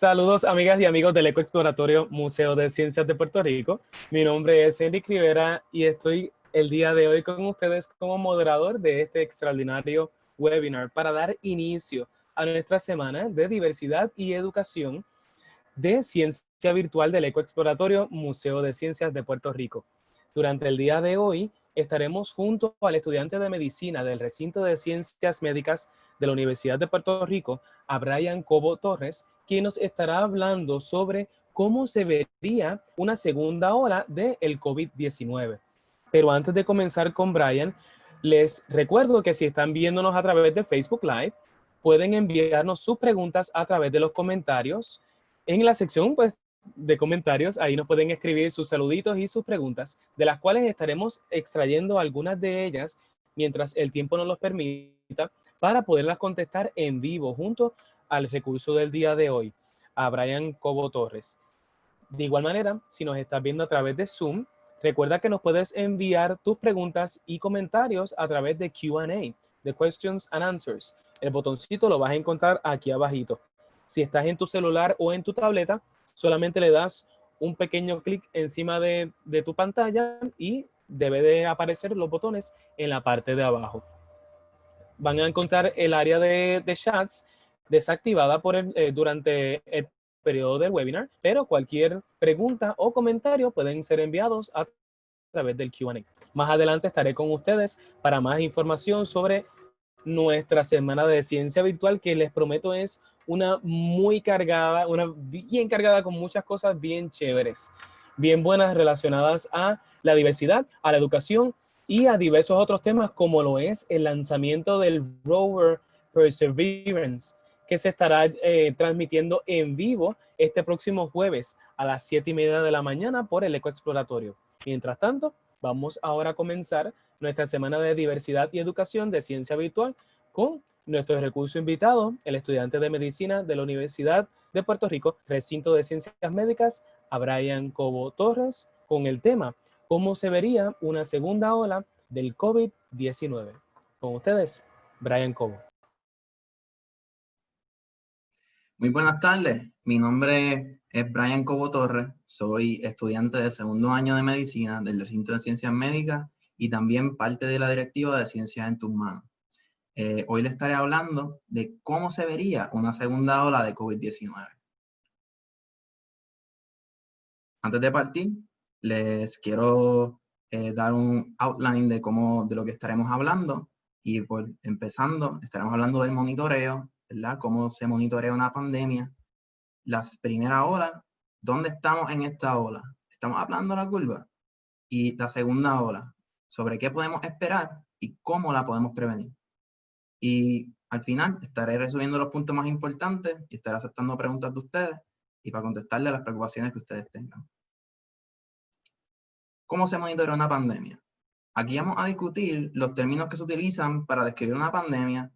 Saludos amigas y amigos del Ecoexploratorio Museo de Ciencias de Puerto Rico. Mi nombre es Henry Rivera y estoy el día de hoy con ustedes como moderador de este extraordinario webinar para dar inicio a nuestra semana de diversidad y educación de ciencia virtual del Ecoexploratorio Museo de Ciencias de Puerto Rico. Durante el día de hoy estaremos junto al estudiante de medicina del recinto de ciencias médicas de la Universidad de Puerto Rico, a Brian Cobo Torres, quien nos estará hablando sobre cómo se vería una segunda ola del COVID-19. Pero antes de comenzar con Brian, les recuerdo que si están viéndonos a través de Facebook Live, pueden enviarnos sus preguntas a través de los comentarios. En la sección de comentarios, ahí nos pueden escribir sus saluditos y sus preguntas, de las cuales estaremos extrayendo algunas de ellas mientras el tiempo nos los permita, para poderlas contestar en vivo junto al recurso del día de hoy, a Brian Cobo Torres. De igual manera, si nos estás viendo a través de Zoom, recuerda que nos puedes enviar tus preguntas y comentarios a través de Q&A, de Questions and Answers. El botoncito lo vas a encontrar aquí abajito. Si estás en tu celular o en tu tableta, solamente le das un pequeño clic encima de tu pantalla y debe de aparecer los botones en la parte de abajo. Van a encontrar el área de chats desactivada durante el periodo del webinar, pero cualquier pregunta o comentario pueden ser enviados a través del Q&A. Más adelante estaré con ustedes para más información sobre nuestra semana de ciencia virtual, que les prometo es una bien cargada con muchas cosas bien chéveres, bien buenas relacionadas a la diversidad, a la educación y a diversos otros temas, como lo es el lanzamiento del rover Perseverance, que se estará transmitiendo en vivo este próximo jueves a las 7:30 de la mañana por el Ecoexploratorio. Mientras tanto, vamos ahora a comenzar nuestra semana de diversidad y educación de ciencia virtual con nuestro recurso invitado, el estudiante de medicina de la Universidad de Puerto Rico, recinto de ciencias médicas, a Brian Cobo Torres, con el tema ¿cómo se vería una segunda ola del COVID-19? Con ustedes, Brian Cobo. Muy buenas tardes, mi nombre es Brian Cobo Torres, soy estudiante de segundo año de medicina del recinto de ciencias médicas y también parte de la directiva de Ciencias en tus Manos. Hoy les estaré hablando de cómo se vería una segunda ola de COVID-19. Antes de partir, les quiero dar un outline de lo que estaremos hablando y empezando, estaremos hablando del monitoreo, ¿verdad? Cómo se monitorea una pandemia. Las primeras olas, ¿dónde estamos en esta ola? Estamos hablando de la curva. Y la segunda ola, sobre qué podemos esperar y cómo la podemos prevenir. Y al final estaré resumiendo los puntos más importantes y estaré aceptando preguntas de ustedes y para contestarle a las preocupaciones que ustedes tengan. ¿Cómo se monitorea una pandemia? Aquí vamos a discutir los términos que se utilizan para describir una pandemia,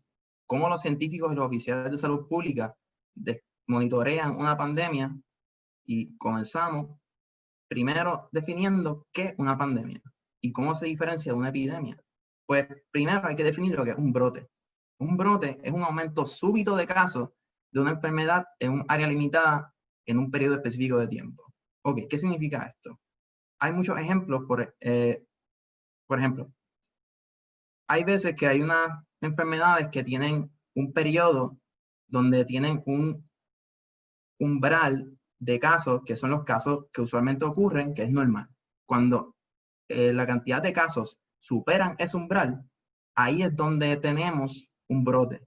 cómo los científicos y los oficiales de salud pública monitorean una pandemia, y comenzamos primero definiendo qué es una pandemia y cómo se diferencia de una epidemia. Pues primero hay que definir lo que es un brote. Un brote es un aumento súbito de casos de una enfermedad en un área limitada en un periodo específico de tiempo. Ok, ¿qué significa esto? Hay muchos ejemplos, por ejemplo, hay veces que hay unas enfermedades que tienen un periodo donde tienen un umbral de casos, que son los casos que usualmente ocurren, que es normal. Cuando la cantidad de casos superan ese umbral, ahí es donde tenemos un brote,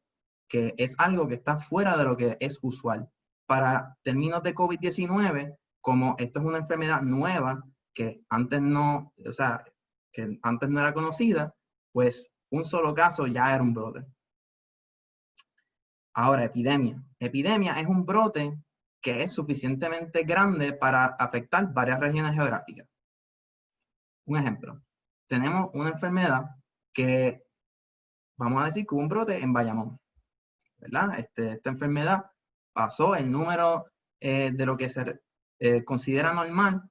que es algo que está fuera de lo que es usual. Para términos de COVID-19, como esto es una enfermedad nueva, que antes no era conocida, pues un solo caso ya era un brote. Ahora, epidemia. Epidemia es un brote que es suficientemente grande para afectar varias regiones geográficas. Un ejemplo, tenemos una enfermedad que, vamos a decir que hubo un brote en Bayamón, ¿verdad? Esta enfermedad pasó el número de lo que se considera normal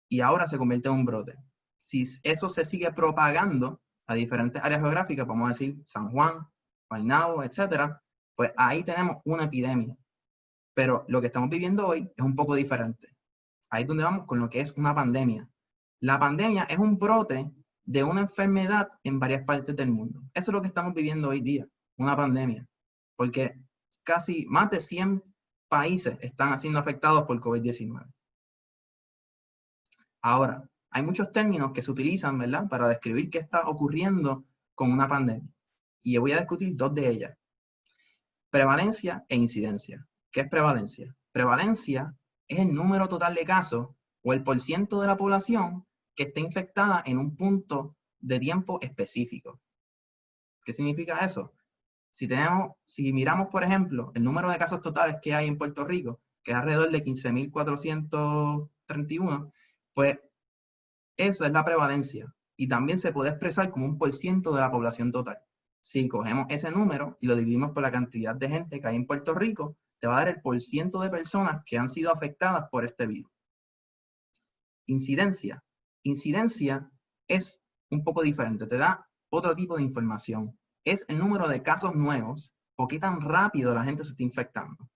y ahora se convierte en un brote. Si eso se sigue propagando a diferentes áreas geográficas, vamos a decir San Juan, Guaynabo, etcétera, pues ahí tenemos una epidemia. Pero lo que estamos viviendo hoy es un poco diferente. Ahí es donde vamos con lo que es una pandemia. La pandemia es un brote de una enfermedad en varias partes del mundo. Eso es lo que estamos viviendo hoy día, una pandemia. Porque casi más de 100 países están siendo afectados por COVID-19. Ahora, hay muchos términos que se utilizan, ¿verdad?, para describir qué está ocurriendo con una pandemia. Y yo voy a discutir dos de ellas. Prevalencia e incidencia. ¿Qué es prevalencia? Prevalencia es el número total de casos o el porciento de la población que está infectada en un punto de tiempo específico. ¿Qué significa eso? Si miramos, por ejemplo, el número de casos totales que hay en Puerto Rico, que es alrededor de 15.431, pues esa es la prevalencia. Y también se puede expresar como un porciento de la población total. Si cogemos ese número y lo dividimos por la cantidad de gente que hay en Puerto Rico, te va a dar el porciento de personas que han sido afectadas por este virus. Incidencia. Incidencia es un poco diferente, te da otro tipo de información. Es el número de casos nuevos o qué tan rápido la gente se está infectando.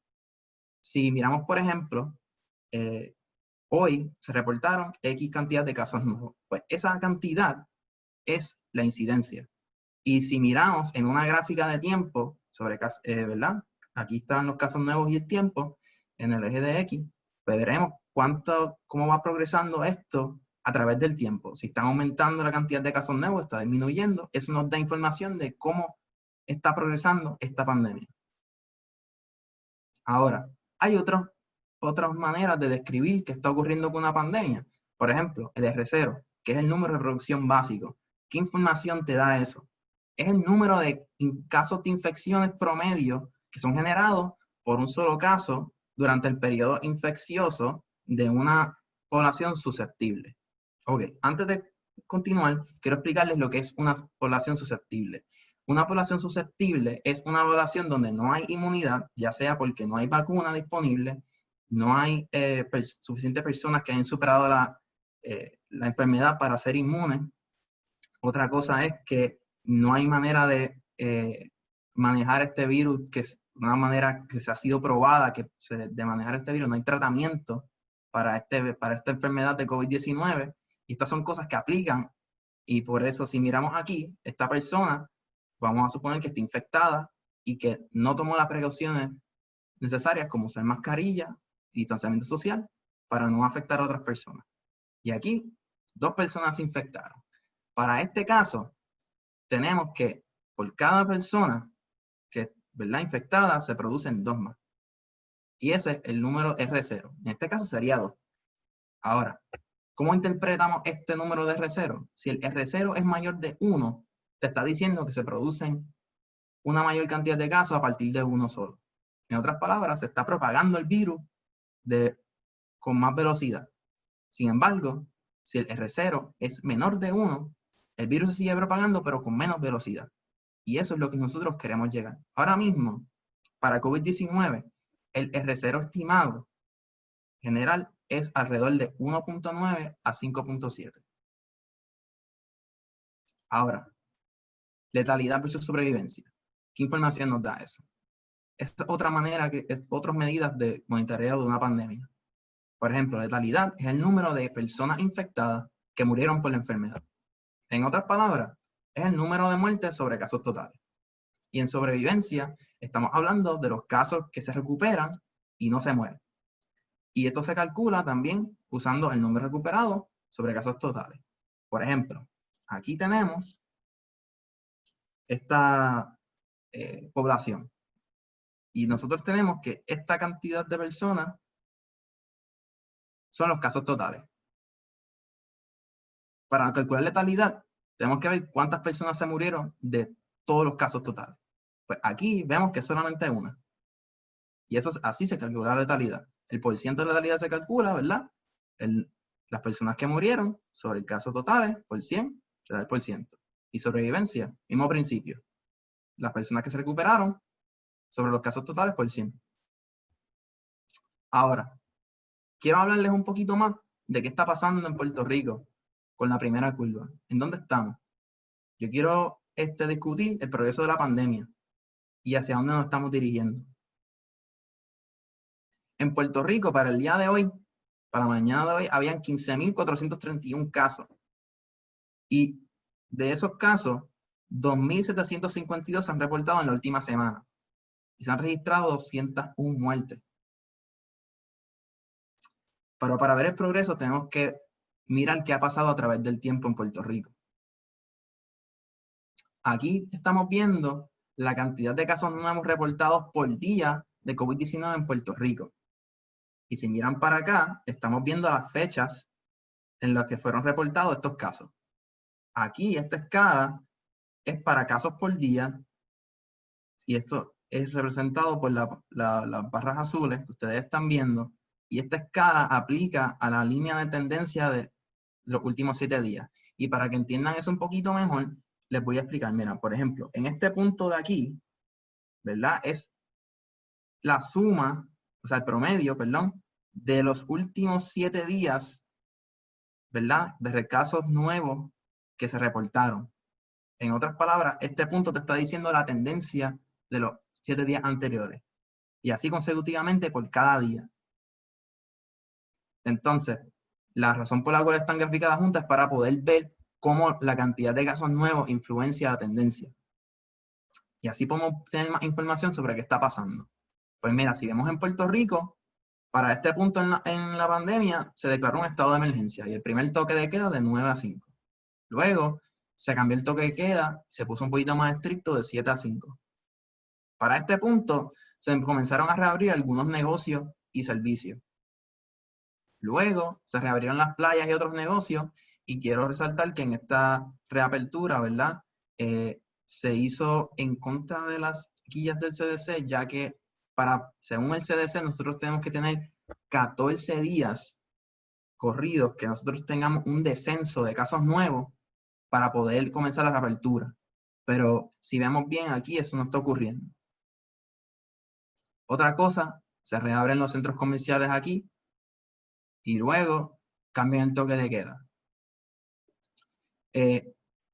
Si miramos, por ejemplo, hoy se reportaron X cantidad de casos nuevos. Pues esa cantidad es la incidencia. Y si miramos en una gráfica de tiempo sobre ¿verdad? Aquí están los casos nuevos y el tiempo en el eje de X, pues veremos cómo va progresando esto a través del tiempo. Si están aumentando la cantidad de casos nuevos, está disminuyendo. Eso nos da información de cómo está progresando esta pandemia. Ahora, hay otras maneras de describir qué está ocurriendo con una pandemia. Por ejemplo, el R0, que es el número de reproducción básico. ¿Qué información te da eso? Es el número de casos de infecciones promedio que son generados por un solo caso durante el periodo infeccioso de una población susceptible. Ok, antes de continuar, quiero explicarles lo que es una población susceptible. Una población susceptible es una población donde no hay inmunidad, ya sea porque no hay vacuna disponible, no hay suficientes personas que hayan superado la enfermedad para ser inmunes. Otra cosa es que no hay manera de manejar este virus, que es una manera que se ha sido probada de manejar este virus. No hay tratamiento para esta enfermedad de COVID-19. Y estas son cosas que aplican. Y por eso, si miramos aquí, esta persona, vamos a suponer que está infectada y que no tomó las precauciones necesarias como usar mascarilla y distanciamiento social para no afectar a otras personas. Y aquí, 2 personas se infectaron. Para este caso, tenemos que por cada persona que, ¿verdad?, infectada, se producen 2 más. Y ese es el número R0. En este caso sería 2. Ahora, ¿cómo interpretamos este número de R0? Si el R0 es mayor de 1, te está diciendo que se producen una mayor cantidad de casos a partir de 1 solo. En otras palabras, se está propagando el virus con más velocidad. Sin embargo, si el R0 es menor de 1, el virus se sigue propagando, pero con menos velocidad. Y eso es lo que nosotros queremos llegar. Ahora mismo, para COVID-19, el R0 estimado general es alrededor de 1.9 a 5.7. Ahora, letalidad versus sobrevivencia. ¿Qué información nos da eso? Es otra manera, otras medidas de monitoreo de una pandemia. Por ejemplo, letalidad es el número de personas infectadas que murieron por la enfermedad. En otras palabras, es el número de muertes sobre casos totales. Y en sobrevivencia, estamos hablando de los casos que se recuperan y no se mueren. Y esto se calcula también usando el número recuperado sobre casos totales. Por ejemplo, aquí tenemos esta población. Y nosotros tenemos que esta cantidad de personas son los casos totales. Para calcular letalidad, tenemos que ver cuántas personas se murieron de todos los casos totales. Pues aquí vemos que solamente una. Y así se calcula la letalidad. El porciento de letalidad se calcula, ¿verdad? Las personas que murieron sobre el caso totales por 100, se da el porciento. Y sobrevivencia, mismo principio. Las personas que se recuperaron sobre los casos totales por 100. Ahora, quiero hablarles un poquito más de qué está pasando en Puerto Rico con la primera curva. ¿En dónde estamos? Yo quiero discutir el progreso de la pandemia y hacia dónde nos estamos dirigiendo. En Puerto Rico, para el día de hoy, para mañana de hoy, habían 15.431 casos. Y de esos casos, 2.752 se han reportado en la última semana. Y se han registrado 201 muertes. Pero para ver el progreso tenemos que mirar qué ha pasado a través del tiempo en Puerto Rico. Aquí estamos viendo la cantidad de casos nuevos reportados por día de COVID-19 en Puerto Rico. Y si miran para acá, estamos viendo las fechas en las que fueron reportados estos casos. Aquí esta escala es para casos por día y esto es representado por las barras azules que ustedes están viendo. Y esta escala aplica a la línea de tendencia de los últimos 7 días. Y para que entiendan eso un poquito mejor, les voy a explicar. Mira, por ejemplo, en este punto de aquí, ¿verdad? Es la suma, o sea, el promedio, perdón, de los últimos 7 días, ¿verdad? De casos nuevos que se reportaron. En otras palabras, este punto te está diciendo la tendencia de los 7 días anteriores. Y así consecutivamente por cada día. Entonces, la razón por la cual están graficadas juntas es para poder ver cómo la cantidad de casos nuevos influencia la tendencia. Y así podemos tener más información sobre qué está pasando. Pues mira, si vemos en Puerto Rico, para este punto en la pandemia se declaró un estado de emergencia y el primer toque de queda de 9 a 5. Luego se cambió el toque de queda, se puso un poquito más estricto de 7 a 5. Para este punto se comenzaron a reabrir algunos negocios y servicios. Luego se reabrieron las playas y otros negocios y quiero resaltar que en esta reapertura, ¿verdad? Se hizo en contra de las guías del CDC, ya que según el CDC nosotros tenemos que tener 14 días corridos que nosotros tengamos un descenso de casos nuevos para poder comenzar la reapertura. Pero si vemos bien aquí, eso no está ocurriendo. Otra cosa, se reabren los centros comerciales aquí y luego cambian el toque de queda.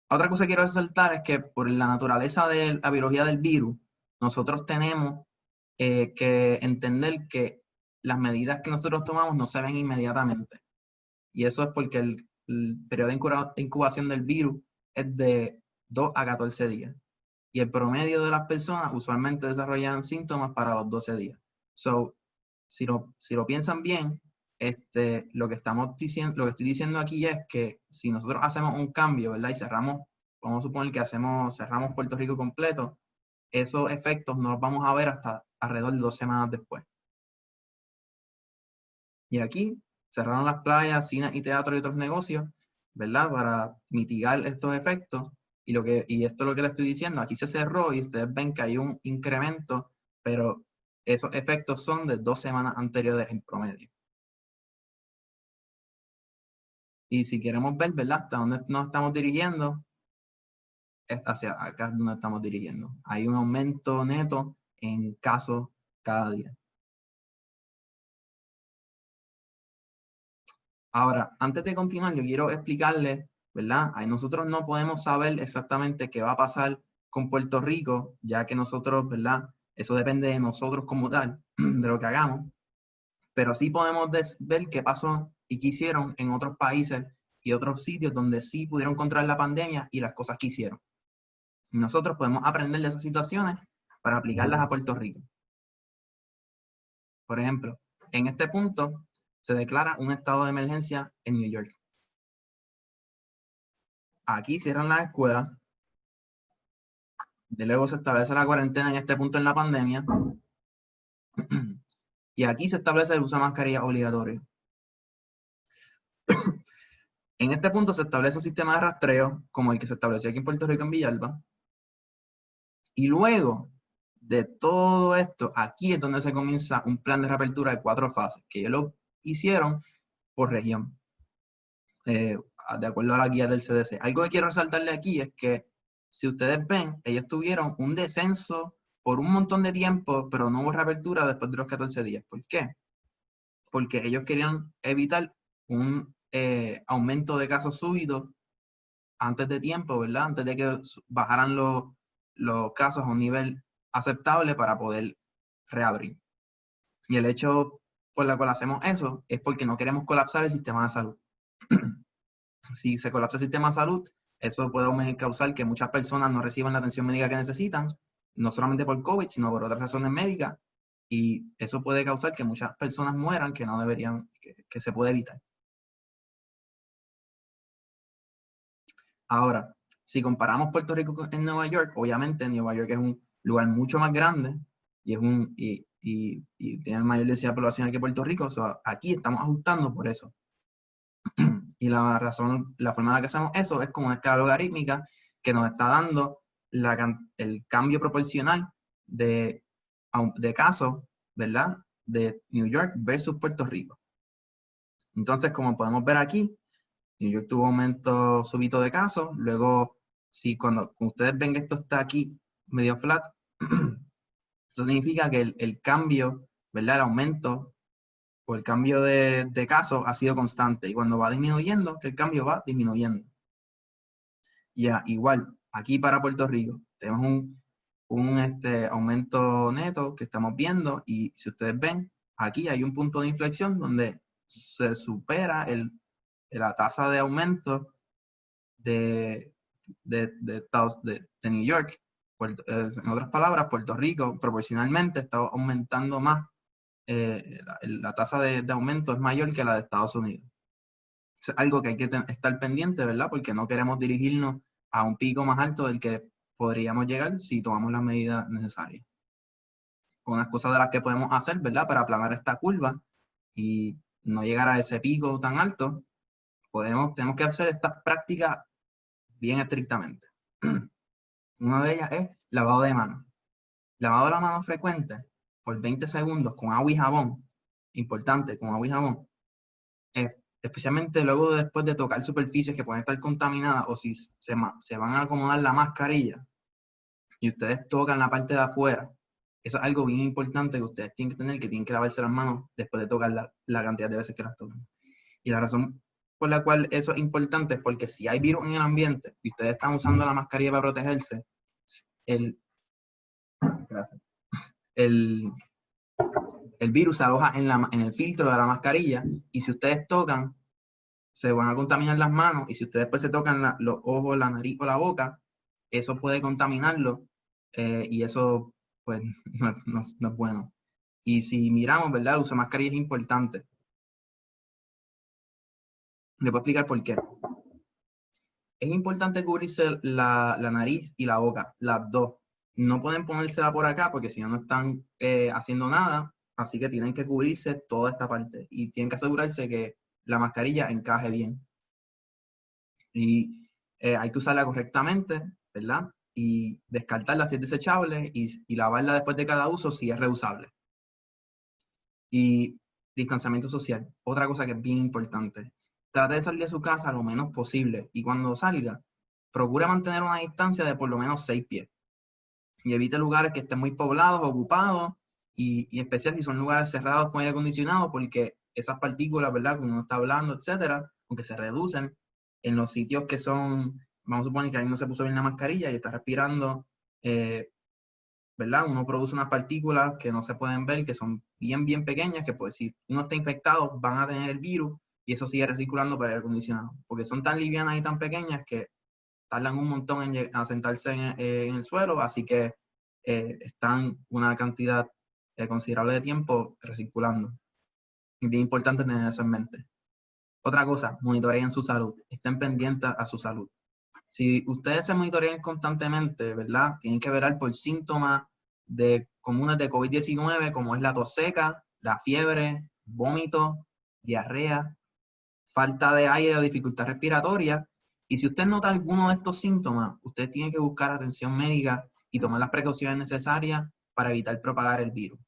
Otra cosa que quiero resaltar es que por la naturaleza de la biología del virus, nosotros tenemos que entender que las medidas que nosotros tomamos no se ven inmediatamente. Y eso es porque el periodo de incubación del virus es de 2 a 14 días. Y el promedio de las personas usualmente desarrollan síntomas para los 12 días. So, si lo piensan bien, lo que estoy diciendo aquí es que si nosotros hacemos un cambio, ¿verdad? Y cerramos, vamos a suponer que cerramos Puerto Rico completo, esos efectos no los vamos a ver hasta alrededor de 2 semanas después. Y aquí cerraron las playas, cines y teatros y otros negocios, ¿verdad? Para mitigar estos efectos. Y esto es lo que les estoy diciendo. Aquí se cerró y ustedes ven que hay un incremento, pero esos efectos son de 2 semanas anteriores en promedio. Y si queremos ver, ¿verdad? Hasta dónde nos estamos dirigiendo, es hacia acá donde estamos dirigiendo. Hay un aumento neto en casos cada día. Ahora, antes de continuar, yo quiero explicarles, ¿verdad? Nosotros no podemos saber exactamente qué va a pasar con Puerto Rico, ya que nosotros, ¿verdad? Eso depende de nosotros como tal, de lo que hagamos. Pero sí podemos ver qué pasó y qué hicieron en otros países y otros sitios donde sí pudieron controlar la pandemia y las cosas que hicieron. Y nosotros podemos aprender de esas situaciones para aplicarlas a Puerto Rico. Por ejemplo, en este punto se declara un estado de emergencia en New York. Aquí cierran las escuelas. De luego se establece la cuarentena en este punto en la pandemia. Y aquí se establece el uso de mascarilla obligatorio. En este punto se establece un sistema de rastreo como el que se estableció aquí en Puerto Rico en Villalba. Y luego de todo esto, aquí es donde se comienza un plan de reapertura de 4 fases, que ellos lo hicieron por región, de acuerdo a la guía del CDC. Algo que quiero resaltarle aquí es que, si ustedes ven, ellos tuvieron un descenso por un montón de tiempo, pero no hubo reapertura después de los 14 días. ¿Por qué? Porque ellos querían evitar un aumento de casos súbitos antes de tiempo, ¿verdad? Antes de que bajaran los casos a un nivel aceptable para poder reabrir. Y el hecho por la cual hacemos eso es porque no queremos colapsar el sistema de salud. Si se colapsa el sistema de salud, eso puede causar que muchas personas no reciban la atención médica que necesitan, no solamente por COVID, sino por otras razones médicas, y eso puede causar que muchas personas mueran que no deberían, que se puede evitar. Ahora, si comparamos Puerto Rico con Nueva York, obviamente Nueva York es un lugar mucho más grande y tiene mayor densidad poblacional que Puerto Rico, aquí estamos ajustando por eso. Y la forma en la que hacemos eso es con una escala logarítmica que nos está dando el cambio proporcional de casos, ¿verdad? De New York versus Puerto Rico. Entonces, como podemos ver aquí, New York tuvo un aumento súbito de casos. Luego, cuando ustedes ven que esto está aquí medio flat, eso significa que el cambio, ¿verdad? El aumento o el cambio de casos ha sido constante. Y cuando va disminuyendo, que el cambio va disminuyendo. Ya, igual, aquí para Puerto Rico, tenemos un aumento neto que estamos viendo. Y si ustedes ven, aquí hay un punto de inflexión donde se supera la tasa de aumento de New York. En otras palabras, Puerto Rico proporcionalmente está aumentando más, la tasa de aumento es mayor que la de Estados Unidos. Es algo que hay que estar pendiente, ¿verdad? Porque no queremos dirigirnos a un pico más alto del que podríamos llegar si tomamos las medidas necesarias. Unas cosas de las que podemos hacer, ¿verdad? Para aplanar esta curva y no llegar a ese pico tan alto, tenemos que hacer estas prácticas bien estrictamente. Una de ellas es lavado de manos. Lavado de la mano frecuente por 20 segundos con agua y jabón. Importante, con agua y jabón. Especialmente luego después de tocar superficies que pueden estar contaminadas o si se van a acomodar la mascarilla y ustedes tocan la parte de afuera. Eso es algo bien importante que ustedes tienen que tener, que tienen que lavarse las manos después de tocar la cantidad de veces que las tocan. Y la razón por la cual eso es importante es porque si hay virus en el ambiente y ustedes están usando la mascarilla para protegerse, el virus se aloja en el filtro de la mascarilla y si ustedes tocan, se van a contaminar las manos y si ustedes después se tocan los ojos, la nariz o la boca, eso puede contaminarlo y eso pues no es bueno. Y si miramos, ¿verdad? El uso de mascarilla es importante. Les voy a explicar por qué. Es importante cubrirse la nariz y la boca, las dos. No pueden ponérsela por acá porque si no, no están haciendo nada. Así que tienen que cubrirse toda esta parte. Y tienen que asegurarse que la mascarilla encaje bien. Y hay que usarla correctamente, ¿verdad? Y descartarla si es desechable y lavarla después de cada uso si es reusable. Y distanciamiento social. Otra cosa que es bien importante. Trate de salir de su casa lo menos posible y cuando salga, procure mantener una distancia de por lo menos 6 pies. Y evite lugares que estén muy poblados, ocupados, y en especial si son lugares cerrados con aire acondicionado, porque esas partículas, ¿verdad? Como uno está hablando, etcétera, aunque se reducen en los sitios que son, vamos a suponer que alguien no se puso bien la mascarilla y está respirando, ¿verdad? Uno produce unas partículas que no se pueden ver, que son bien pequeñas, que pues si uno está infectado van a tener el virus y eso sigue recirculando por el aire acondicionado, porque son tan livianas y tan pequeñas que tardan un montón en asentarse en el suelo, así que están una cantidad considerable de tiempo recirculando. Es bien importante tener eso en mente. Otra cosa, monitoreen su salud, estén pendientes a su salud. Si ustedes se monitorean constantemente, ¿verdad? Tienen que velar por síntomas comunes de COVID-19, como es la tos seca, la fiebre, vómito, diarrea, falta de aire o dificultad respiratoria. Y si usted nota alguno de estos síntomas, usted tiene que buscar atención médica y tomar las precauciones necesarias para evitar propagar el virus,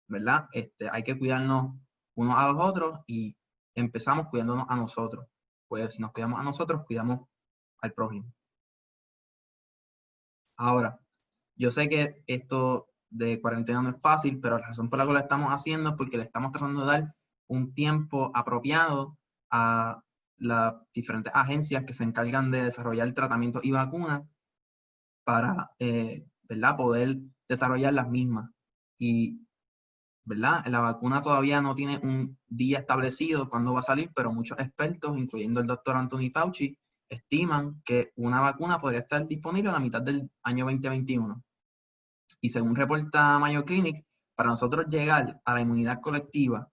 ¿verdad? Hay que cuidarnos unos a los otros y empezamos cuidándonos a nosotros. Pues si nos cuidamos a nosotros, cuidamos al prójimo. Ahora, yo sé que esto de cuarentena no es fácil, pero la razón por la que lo estamos haciendo es porque le estamos tratando de dar un tiempo apropiado a las diferentes agencias que se encargan de desarrollar tratamientos y vacunas para ¿verdad? Poder desarrollar las mismas. Y ¿verdad? La vacuna todavía no tiene un día establecido cuándo va a salir, pero muchos expertos, incluyendo el doctor Anthony Fauci, estiman que una vacuna podría estar disponible a la mitad del año 2021. Y según reporta Mayo Clinic, para nosotros llegar a la inmunidad colectiva,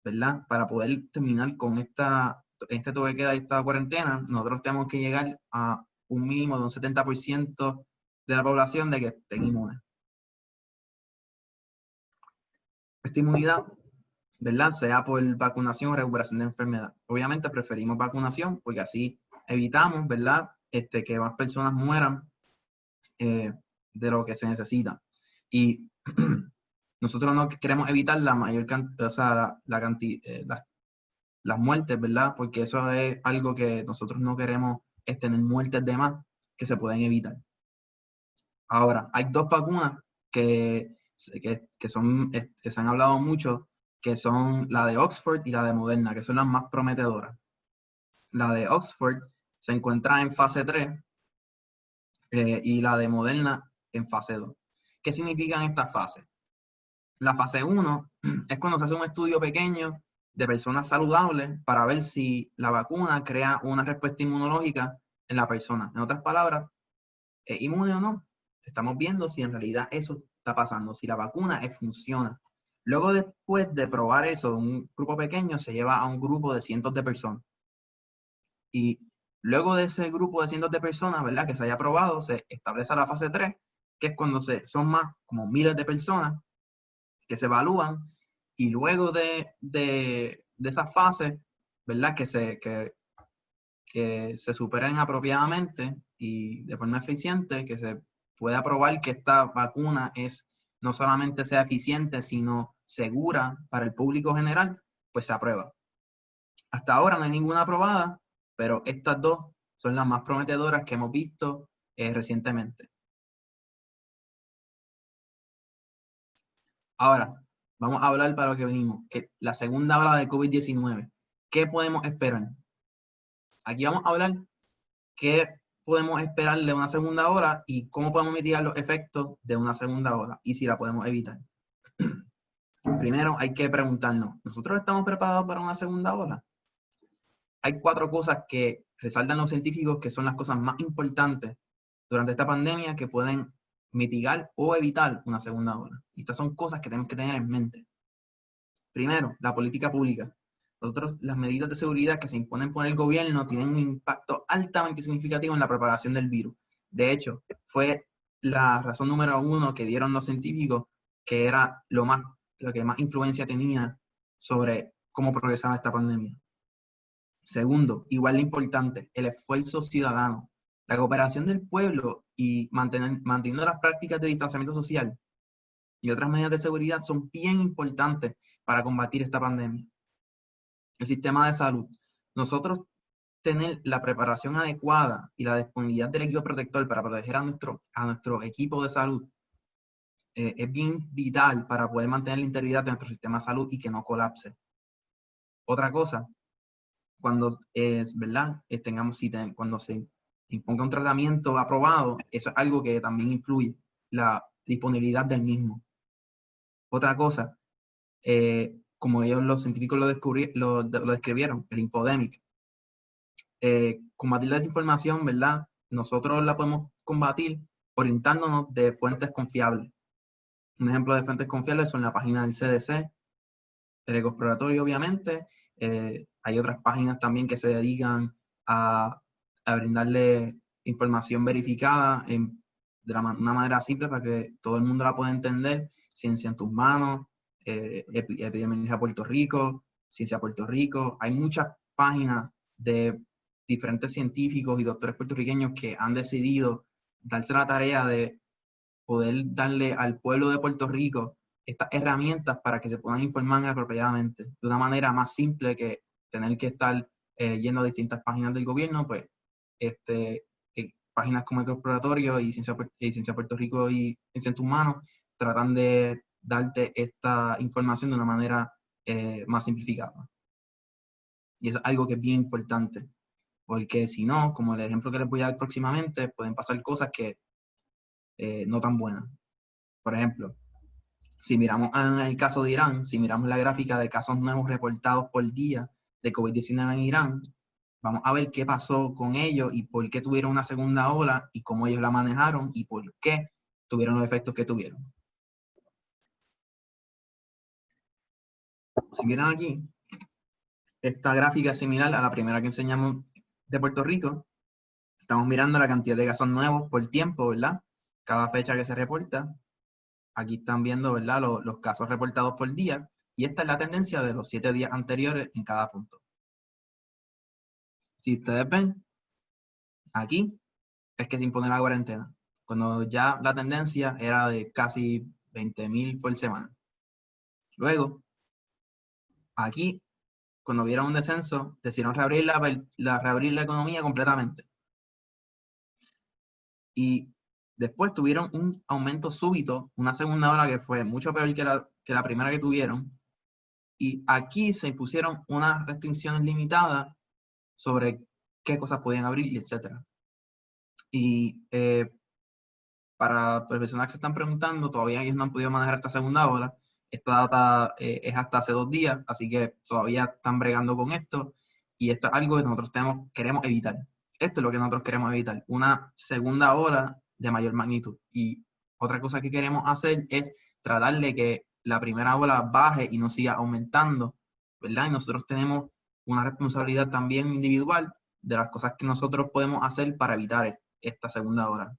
¿verdad? Para poder terminar con este toque de queda y esta cuarentena, nosotros tenemos que llegar a un mínimo de un 70% de la población de que estén inmunes. Esta inmunidad, ¿verdad? Sea por vacunación o recuperación de enfermedad. Obviamente preferimos vacunación porque así evitamos, ¿verdad? Que más personas mueran de lo que se necesita. Y nosotros no queremos evitar la mayor cantidad, o sea, las muertes, ¿verdad? Porque eso es algo que nosotros no queremos, es tener muertes de más que se pueden evitar. Ahora, hay dos vacunas que se han hablado mucho, que son la de Oxford y la de Moderna, que son las más prometedoras. La de Oxford se encuentra en fase 3 y la de Moderna en fase 2. ¿Qué significan estas fases? La fase 1 es cuando se hace un estudio pequeño de personas saludables para ver si la vacuna crea una respuesta inmunológica en la persona. En otras palabras, ¿es inmune o no? Estamos viendo si en realidad eso está pasando, si la vacuna funciona. Luego, después de probar eso, un grupo pequeño se lleva a un grupo de cientos de personas. Y luego de ese grupo de cientos de personas, ¿verdad? Que se haya probado, se establece la fase 3, que es cuando son más como miles de personas que se evalúan, y luego de esa fase, ¿verdad? Que se superen apropiadamente y de forma eficiente, que se pueda probar que esta vacuna no solamente sea eficiente, sino segura para el público general, pues se aprueba. Hasta ahora no hay ninguna aprobada, pero estas dos son las más prometedoras que hemos visto recientemente. Ahora, vamos a hablar para lo que venimos, que la segunda ola de COVID-19. ¿Qué podemos esperar? Aquí vamos a hablar qué podemos esperar de una segunda ola y cómo podemos mitigar los efectos de una segunda ola y si la podemos evitar. Primero hay que preguntarnos, ¿nosotros estamos preparados para una segunda ola? Hay 4 cosas que resaltan los científicos que son las cosas más importantes durante esta pandemia que pueden mitigar o evitar una segunda ola. Y estas son cosas que tenemos que tener en mente. Primero, la política pública. Las medidas de seguridad que se imponen por el gobierno tienen un impacto altamente significativo en la propagación del virus. De hecho, fue la razón número 1 que dieron los científicos, que era lo que más influencia tenía sobre cómo progresaba esta pandemia. Segundo, igual de importante, el esfuerzo ciudadano. La cooperación del pueblo y manteniendo las prácticas de distanciamiento social y otras medidas de seguridad son bien importantes para combatir esta pandemia. El sistema de salud. Nosotros tener la preparación adecuada y la disponibilidad del equipo protector para proteger a nuestro equipo de salud es bien vital para poder mantener la integridad de nuestro sistema de salud y que no colapse. Otra cosa, cuando ¿verdad? Cuando se imponga un tratamiento aprobado, eso es algo que también influye la disponibilidad del mismo. Otra cosa, como los científicos lo describieron, el infodemic. Combatir la desinformación, ¿verdad? Nosotros la podemos combatir orientándonos de fuentes confiables. Un ejemplo de fuentes confiables son la página del CDC, el Ecoexploratorio, obviamente. Hay otras páginas también que se dedican a brindarle información verificada de una manera simple para que todo el mundo la pueda entender. Ciencia en tus manos, Epidemiología Puerto Rico, Ciencia Puerto Rico. Hay muchas páginas de diferentes científicos y doctores puertorriqueños que han decidido darse la tarea de poder darle al pueblo de Puerto Rico estas herramientas para que se puedan informar apropiadamente, de una manera más simple que tener que estar yendo a distintas páginas del gobierno, pues páginas como Ecoexploratorio y Ciencia Puerto Rico y Ciencia en tus manos tratan de darte esta información de una manera más simplificada. Y eso es algo que es bien importante, porque si no, como el ejemplo que les voy a dar próximamente, pueden pasar cosas que no tan buenas. Por ejemplo, Si miramos en el caso de Irán, si miramos la gráfica de casos nuevos reportados por día de COVID-19 en Irán, vamos a ver qué pasó con ellos y por qué tuvieron una segunda ola y cómo ellos la manejaron y por qué tuvieron los efectos que tuvieron. Si miran aquí, esta gráfica es similar a la primera que enseñamos de Puerto Rico. Estamos mirando la cantidad de casos nuevos por tiempo, ¿verdad? Cada fecha que se reporta. Aquí están viendo, ¿verdad? Los casos reportados por día. Y esta es la tendencia de los 7 días anteriores en cada punto. Si ustedes ven, aquí es que se impone la cuarentena. Cuando ya la tendencia era de casi 20,000 por semana. Luego, aquí, cuando vieron un descenso, decidieron reabrir reabrir la economía completamente. Y después tuvieron un aumento súbito, una segunda ola que fue mucho peor que la primera que tuvieron. Y aquí se impusieron unas restricciones limitadas sobre qué cosas podían abrir, etc. Y para personas que se están preguntando, todavía ellos no han podido manejar esta segunda ola. Esta data es hasta hace 2 días, así que todavía están bregando con esto. Y esto es algo que nosotros queremos evitar. Esto es lo que nosotros queremos evitar, una segunda ola de mayor magnitud. Y otra cosa que queremos hacer es tratar de que la primera ola baje y no siga aumentando, ¿verdad? Y nosotros tenemos una responsabilidad también individual de las cosas que nosotros podemos hacer para evitar esta segunda ola.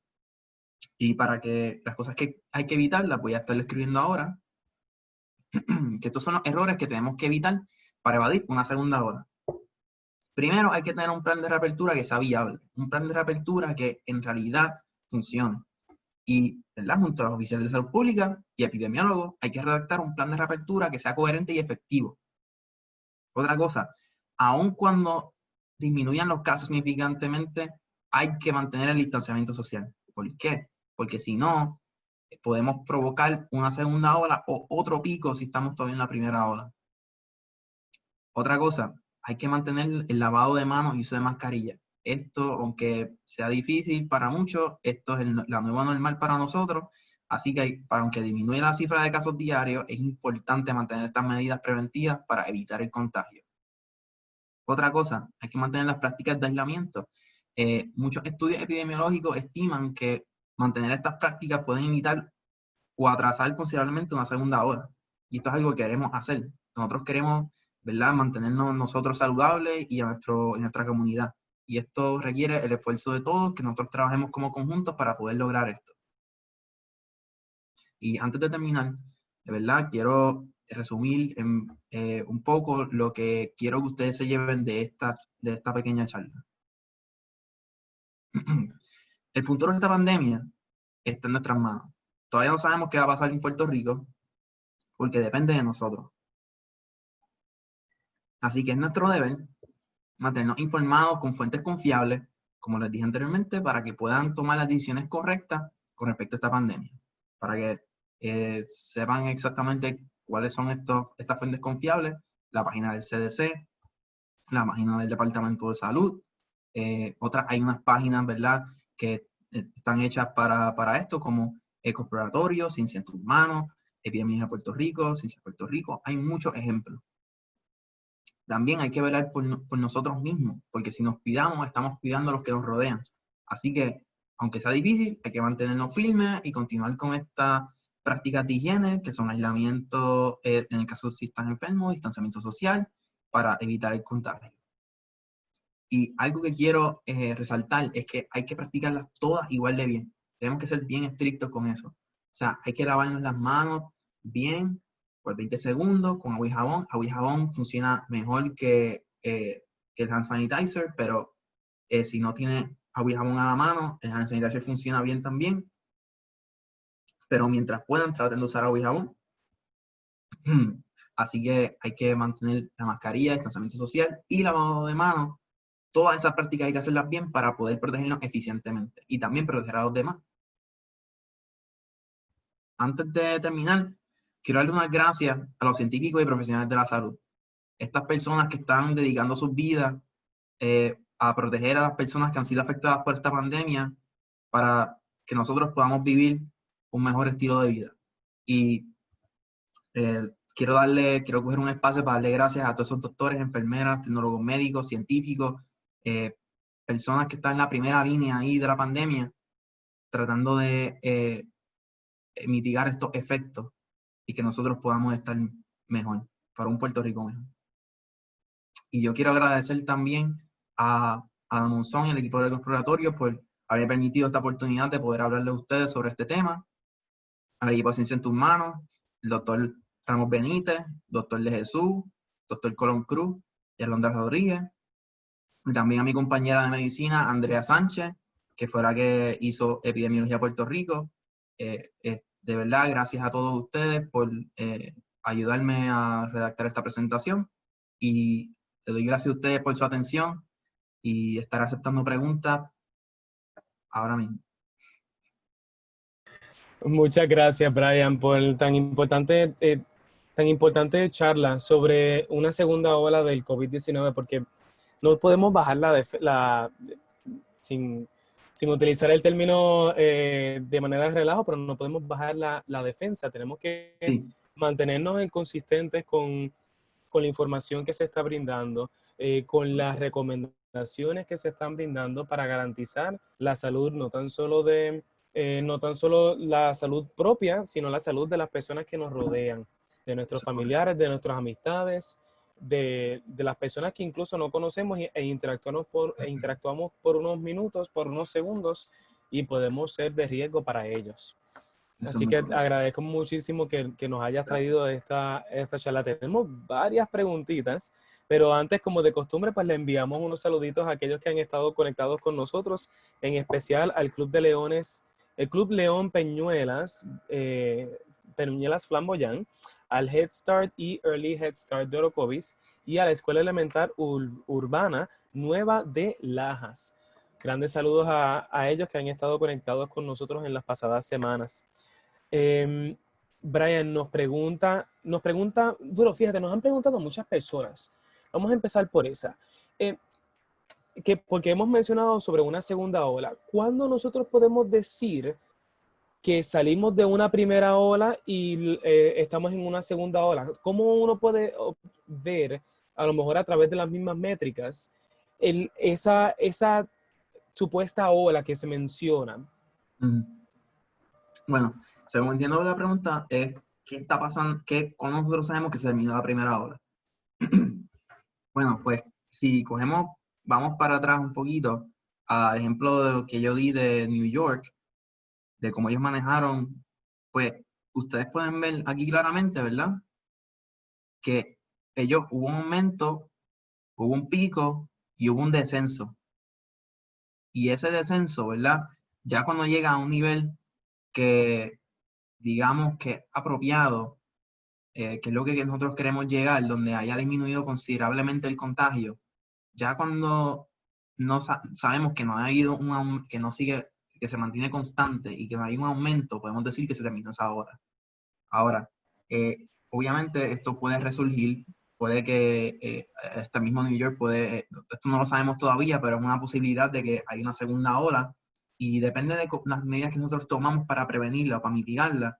Y para que las cosas que hay que evitar, las voy a estar escribiendo ahora, que estos son los errores que tenemos que evitar para evadir una segunda ola. Primero, hay que tener un plan de reapertura que sea viable, un plan de reapertura que en realidad funcione. Y, ¿verdad? Junto a los oficiales de salud pública y epidemiólogos, hay que redactar un plan de reapertura que sea coherente y efectivo. Otra cosa, aun cuando disminuyan los casos significantemente, hay que mantener el distanciamiento social. ¿Por qué? Porque si no, podemos provocar una segunda ola o otro pico si estamos todavía en la primera ola. Otra cosa, hay que mantener el lavado de manos y uso de mascarilla. Esto, aunque sea difícil para muchos, esto es la nueva normal para nosotros, así que aunque disminuya la cifra de casos diarios, es importante mantener estas medidas preventivas para evitar el contagio. Otra cosa, hay que mantener las prácticas de aislamiento. Muchos estudios epidemiológicos estiman que mantener estas prácticas pueden evitar o atrasar considerablemente una segunda ola. Y esto es algo que queremos hacer. Nosotros queremos, ¿verdad?, mantenernos nosotros saludables y en nuestra comunidad. Y esto requiere el esfuerzo de todos, que nosotros trabajemos como conjuntos para poder lograr esto. Y antes de terminar, de verdad, quiero resumir un poco lo que quiero que ustedes se lleven de esta pequeña charla. El futuro de esta pandemia está en nuestras manos. Todavía no sabemos qué va a pasar en Puerto Rico, porque depende de nosotros. Así que es nuestro deber mantenernos informados con fuentes confiables, como les dije anteriormente, para que puedan tomar las decisiones correctas con respecto a esta pandemia. Para que sepan exactamente cuáles son estas fuentes confiables, la página del CDC, la página del Departamento de Salud, hay unas páginas, ¿verdad?, que están hechas para esto, como Ecoexploratorio, Ciencia en tus manos, Epidemias de Puerto Rico, Ciencia de Puerto Rico, hay muchos ejemplos. También hay que velar por nosotros mismos, porque si nos cuidamos, estamos cuidando a los que nos rodean. Así que, aunque sea difícil, hay que mantenernos firmes y continuar con estas prácticas de higiene, que son aislamiento, en el caso si están enfermos, distanciamiento social, para evitar el contagio. Y algo que quiero resaltar es que hay que practicarlas todas igual de bien. Tenemos que ser bien estrictos con eso. O sea, hay que lavarnos las manos bien por 20 segundos con agua y jabón. Agua y jabón funciona mejor que el hand sanitizer, pero si no tiene agua y jabón a la mano, el hand sanitizer funciona bien también. Pero mientras puedan, traten de usar agua y jabón. Así que hay que mantener la mascarilla, el distanciamiento social y lavado de manos. Todas esas prácticas hay que hacerlas bien para poder protegernos eficientemente y también proteger a los demás. Antes de terminar, quiero darle unas gracias a los científicos y profesionales de la salud. Estas personas que están dedicando sus vidas a proteger a las personas que han sido afectadas por esta pandemia para que nosotros podamos vivir un mejor estilo de vida. Y Quiero coger un espacio para darle gracias a todos esos doctores, enfermeras, tecnólogos médicos, científicos, personas que están en la primera línea ahí de la pandemia, tratando de mitigar estos efectos y que nosotros podamos estar mejor, para un Puerto Rico mejor. Y yo quiero agradecer también a Monzón y al equipo del exploratorio por haber permitido esta oportunidad de poder hablarle a ustedes sobre este tema, al equipo de Ciencia en tus Manos, el doctor Ramos Benítez, doctor de Jesús, doctor Colón Cruz y Alondra Rodríguez, y también a mi compañera de medicina, Andrea Sánchez, que fue la que hizo Epidemiología Puerto Rico. De verdad, gracias a todos ustedes por ayudarme a redactar esta presentación, y le doy gracias a ustedes por su atención y estar aceptando preguntas ahora mismo. Muchas gracias, Brian, por tan importante charla sobre una segunda ola del COVID-19, porque no podemos bajar sin utilizar el término de manera de relajo, pero no podemos bajar la defensa. Tenemos que mantenernos consistentes con la información que se está brindando, con las recomendaciones que se están brindando para garantizar la salud, no tan solo la salud propia, sino la salud de las personas que nos rodean, de nuestros familiares, de nuestras amistades, de las personas que incluso no conocemos e interactuamos por unos minutos, por unos segundos, y podemos ser de riesgo para ellos. Así que agradezco muchísimo que nos hayas traído esta charla. Tenemos varias preguntitas, pero antes, como de costumbre, pues le enviamos unos saluditos a aquellos que han estado conectados con nosotros, en especial al Club de Leones, el Club León Peñuelas, Peñuelas Flamboyán, al Head Start y Early Head Start de Orocovis y a la Escuela Elemental Urbana Nueva de Lajas. Grandes saludos a ellos que han estado conectados con nosotros en las pasadas semanas. Brian nos pregunta, bueno, fíjate, nos han preguntado muchas personas. Vamos a empezar por esa. Porque hemos mencionado sobre una segunda ola. ¿Cuándo nosotros podemos decir que salimos de una primera ola y estamos en una segunda ola? ¿Cómo uno puede ver, a lo mejor a través de las mismas métricas, esa supuesta ola que se menciona? Bueno, según entiendo la pregunta, es ¿qué está pasando? ¿Cómo nosotros sabemos que se terminó la primera ola? Bueno, pues si vamos para atrás un poquito al ejemplo que yo di de New York, de cómo ellos manejaron, pues ustedes pueden ver aquí claramente, ¿verdad? Que hubo un aumento, hubo un pico y hubo un descenso. Y ese descenso, ¿verdad? Ya cuando llega a un nivel que digamos que apropiado, que es lo que nosotros queremos llegar, donde haya disminuido considerablemente el contagio, ya cuando no sabemos que no ha habido que no sigue, que se mantiene constante y que no hay un aumento, podemos decir que se terminó esa hora. Ahora, obviamente esto puede resurgir, puede que este mismo New York esto no lo sabemos todavía, pero es una posibilidad de que haya una segunda ola, y depende de las medidas que nosotros tomamos para prevenirla o para mitigarla,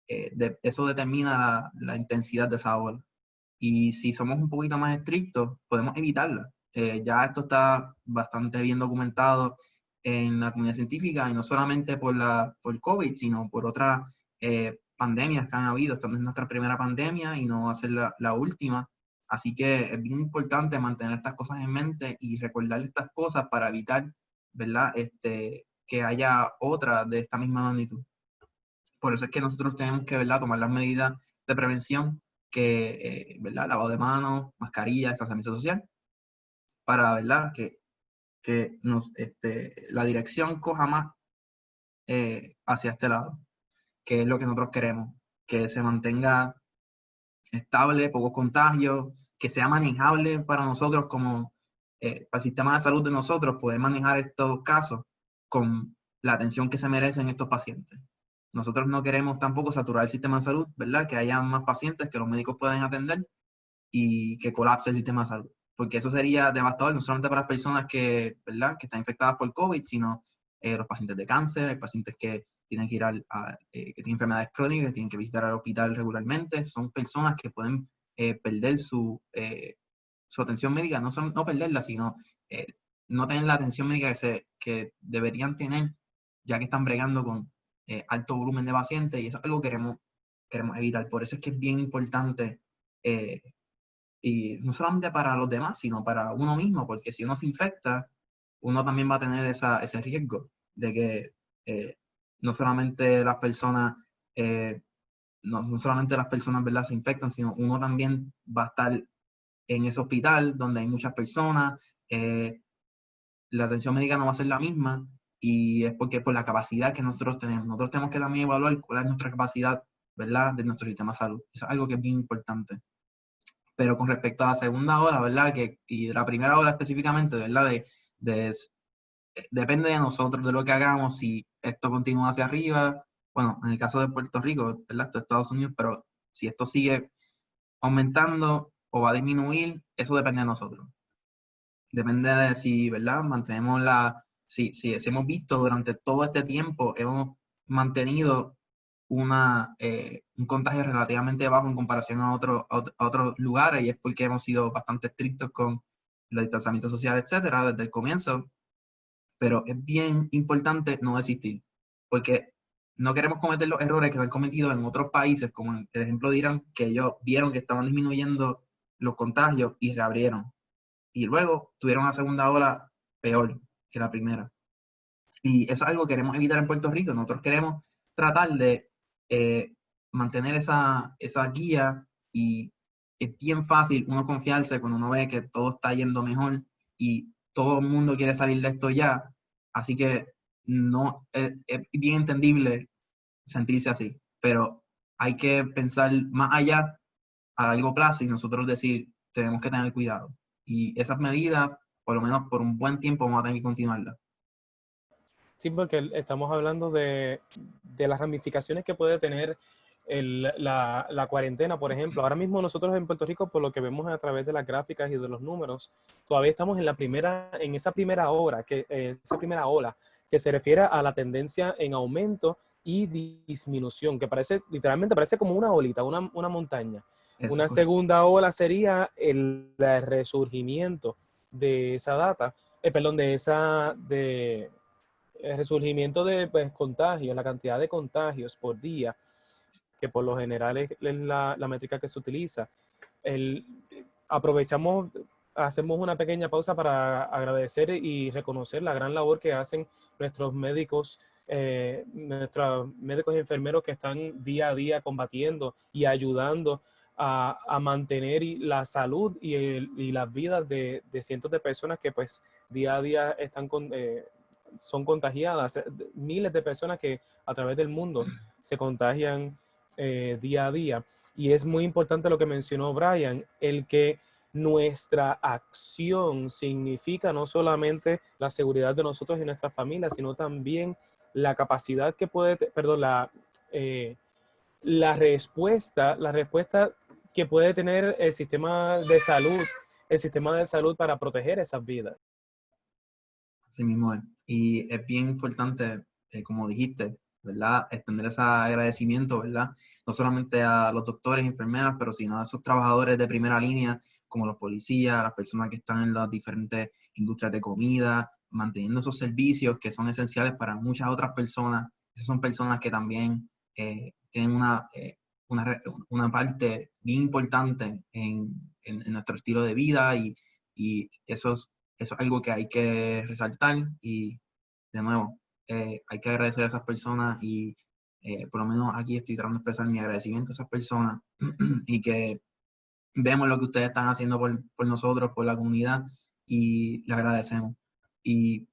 eso determina la intensidad de esa ola. Y si somos un poquito más estrictos, podemos evitarla. Ya esto está bastante bien documentado en la comunidad científica, y no solamente por COVID, sino por otras pandemias que han habido. Esta no es nuestra primera pandemia y no va a ser la última. Así que es bien importante mantener estas cosas en mente y recordar estas cosas para evitar, ¿verdad? Que haya otra de esta misma magnitud. Por eso es que nosotros tenemos que, ¿verdad?, tomar las medidas de prevención, ¿verdad?, lavado de manos, mascarilla, distanciamiento social, para, ¿verdad?, que la dirección coja más hacia este lado, que es lo que nosotros queremos, que se mantenga estable, pocos contagios, que sea manejable para nosotros para el sistema de salud de nosotros, poder manejar estos casos con la atención que se merecen estos pacientes. Nosotros no queremos tampoco saturar el sistema de salud, ¿verdad? Que haya más pacientes que los médicos puedan atender y que colapse el sistema de salud. Porque eso sería devastador, no solamente para las personas ¿verdad?, que están infectadas por COVID, sino los pacientes de cáncer, hay pacientes que tienen que ir que tienen enfermedades crónicas, que tienen que visitar al hospital regularmente. Son personas que pueden perder su atención médica, no perderla, sino no tener la atención médica que deberían tener, ya que están bregando con alto volumen de pacientes, y eso es algo que queremos evitar. Por eso es que es bien importante, y no solamente para los demás, sino para uno mismo, porque si uno se infecta, uno también va a tener ese riesgo de que no solamente las personas, no solamente las personas, ¿verdad?, se infectan, sino uno también va a estar en ese hospital donde hay muchas personas. La atención médica no va a ser la misma, y es porque por la capacidad que nosotros tenemos. Nosotros tenemos que también evaluar cuál es nuestra capacidad, ¿verdad?, de nuestro sistema de salud. Eso es algo que es bien importante. Pero con respecto a la segunda ola, ¿verdad?, y la primera ola específicamente, ¿verdad?, depende de nosotros, de lo que hagamos, si esto continúa hacia arriba. Bueno, en el caso de Puerto Rico, ¿verdad?, esto es Estados Unidos, pero si esto sigue aumentando o va a disminuir, eso depende de nosotros. Depende de si, ¿verdad?, mantenemos si hemos visto durante todo este tiempo, hemos mantenido un contagio relativamente bajo en comparación a otros lugares, y es porque hemos sido bastante estrictos con el distanciamiento social, etcétera, desde el comienzo. Pero es bien importante no desistir, porque no queremos cometer los errores que se han cometido en otros países, como el ejemplo de Irán, que ellos vieron que estaban disminuyendo los contagios y reabrieron. Y luego tuvieron una segunda ola peor que la primera. Y eso es algo que queremos evitar en Puerto Rico. Nosotros queremos tratar de mantener esa guía, y es bien fácil uno confiarse cuando uno ve que todo está yendo mejor y todo el mundo quiere salir de esto ya. Así que no es bien entendible sentirse así, pero hay que pensar más allá, a largo plazo, y nosotros decir, tenemos que tener cuidado. Y esas medidas, por lo menos por un buen tiempo, vamos a tener que continuarlas. Sí, porque estamos hablando de las ramificaciones que puede tener la cuarentena, por ejemplo. Ahora mismo nosotros en Puerto Rico, por lo que vemos a través de las gráficas y de los números, todavía estamos en esa primera ola, que se refiere a la tendencia en aumento y disminución, que literalmente parece como una olita, una montaña. Eso Una es correcto. segunda ola sería el resurgimiento de esa data, el resurgimiento de contagios, la cantidad de contagios por día, que por lo general es la métrica que se utiliza. Aprovechamos, hacemos una pequeña pausa para agradecer y reconocer la gran labor que hacen nuestros médicos y enfermeros, que están día a día combatiendo y ayudando a mantener la salud y las vidas de cientos de personas que pues día a día son contagiadas. Miles de personas que a través del mundo se contagian día a día. Y es muy importante lo que mencionó Brian, el que nuestra acción significa no solamente la seguridad de nosotros y nuestras familias, sino también la capacidad que la respuesta que puede tener el sistema de salud para proteger esas vidas. Así mismo es. Y es bien importante, como dijiste, ¿verdad?, extender ese agradecimiento, ¿verdad?, no solamente a los doctores y enfermeras, pero sino a esos trabajadores de primera línea, como los policías, las personas que están en las diferentes industrias de comida, manteniendo esos servicios que son esenciales para muchas otras personas. Esas son personas que también tienen una parte bien importante en nuestro estilo de vida, y eso es algo que hay que resaltar. Y de nuevo, hay que agradecer a esas personas, y por lo menos aquí estoy tratando de expresar mi agradecimiento a esas personas y que vemos lo que ustedes están haciendo por nosotros, por la comunidad, y le agradecemos. Y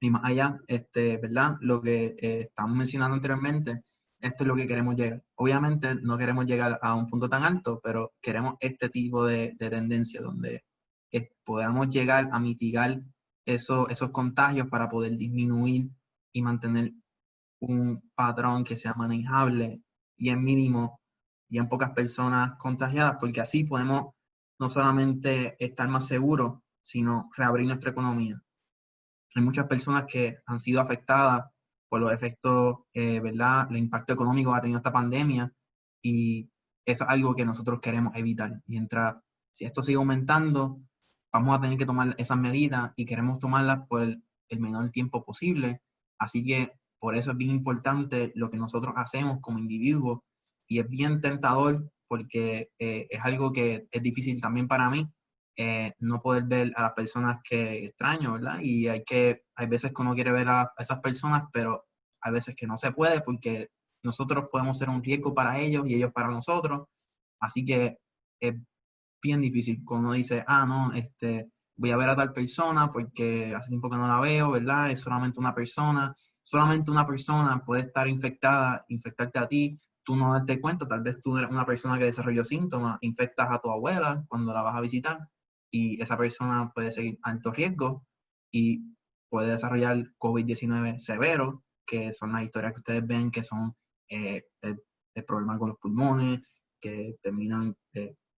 más allá, ¿verdad?, lo que estamos mencionando anteriormente, esto es lo que queremos llegar. Obviamente no queremos llegar a un punto tan alto, pero queremos este tipo de tendencia donde podamos llegar a mitigar esos contagios para poder disminuir y mantener un patrón que sea manejable, bien mínimo, y en pocas personas contagiadas, porque así podemos no solamente estar más seguros, sino reabrir nuestra economía. hay muchas personas que han sido afectadas por los efectos, ¿verdad? El impacto económico que ha tenido esta pandemia, y eso es algo que nosotros queremos evitar. Mientras, si esto sigue aumentando, vamos a tener que tomar esas medidas y queremos tomarlas por el menor tiempo posible. Así que por eso es bien importante lo que nosotros hacemos como individuos, y es bien tentador porque es algo que es difícil también para mí, no poder ver a las personas que extraño, ¿verdad? Y hay veces que uno quiere ver a esas personas, pero hay veces que no se puede porque nosotros podemos ser un riesgo para ellos y ellos para nosotros. Así que es bien difícil cuando uno dice, no, voy a ver a tal persona porque hace tiempo que no la veo, ¿verdad? Es solamente una persona. Solamente una persona puede estar infectada, infectarte a ti, tú no darte cuenta. Tal vez tú eres una persona que desarrolló síntomas, infectas a tu abuela cuando la vas a visitar, y esa persona puede seguir alto riesgo y puede desarrollar COVID-19 severo, que son las historias que ustedes ven, que son el problema con los pulmones, que terminan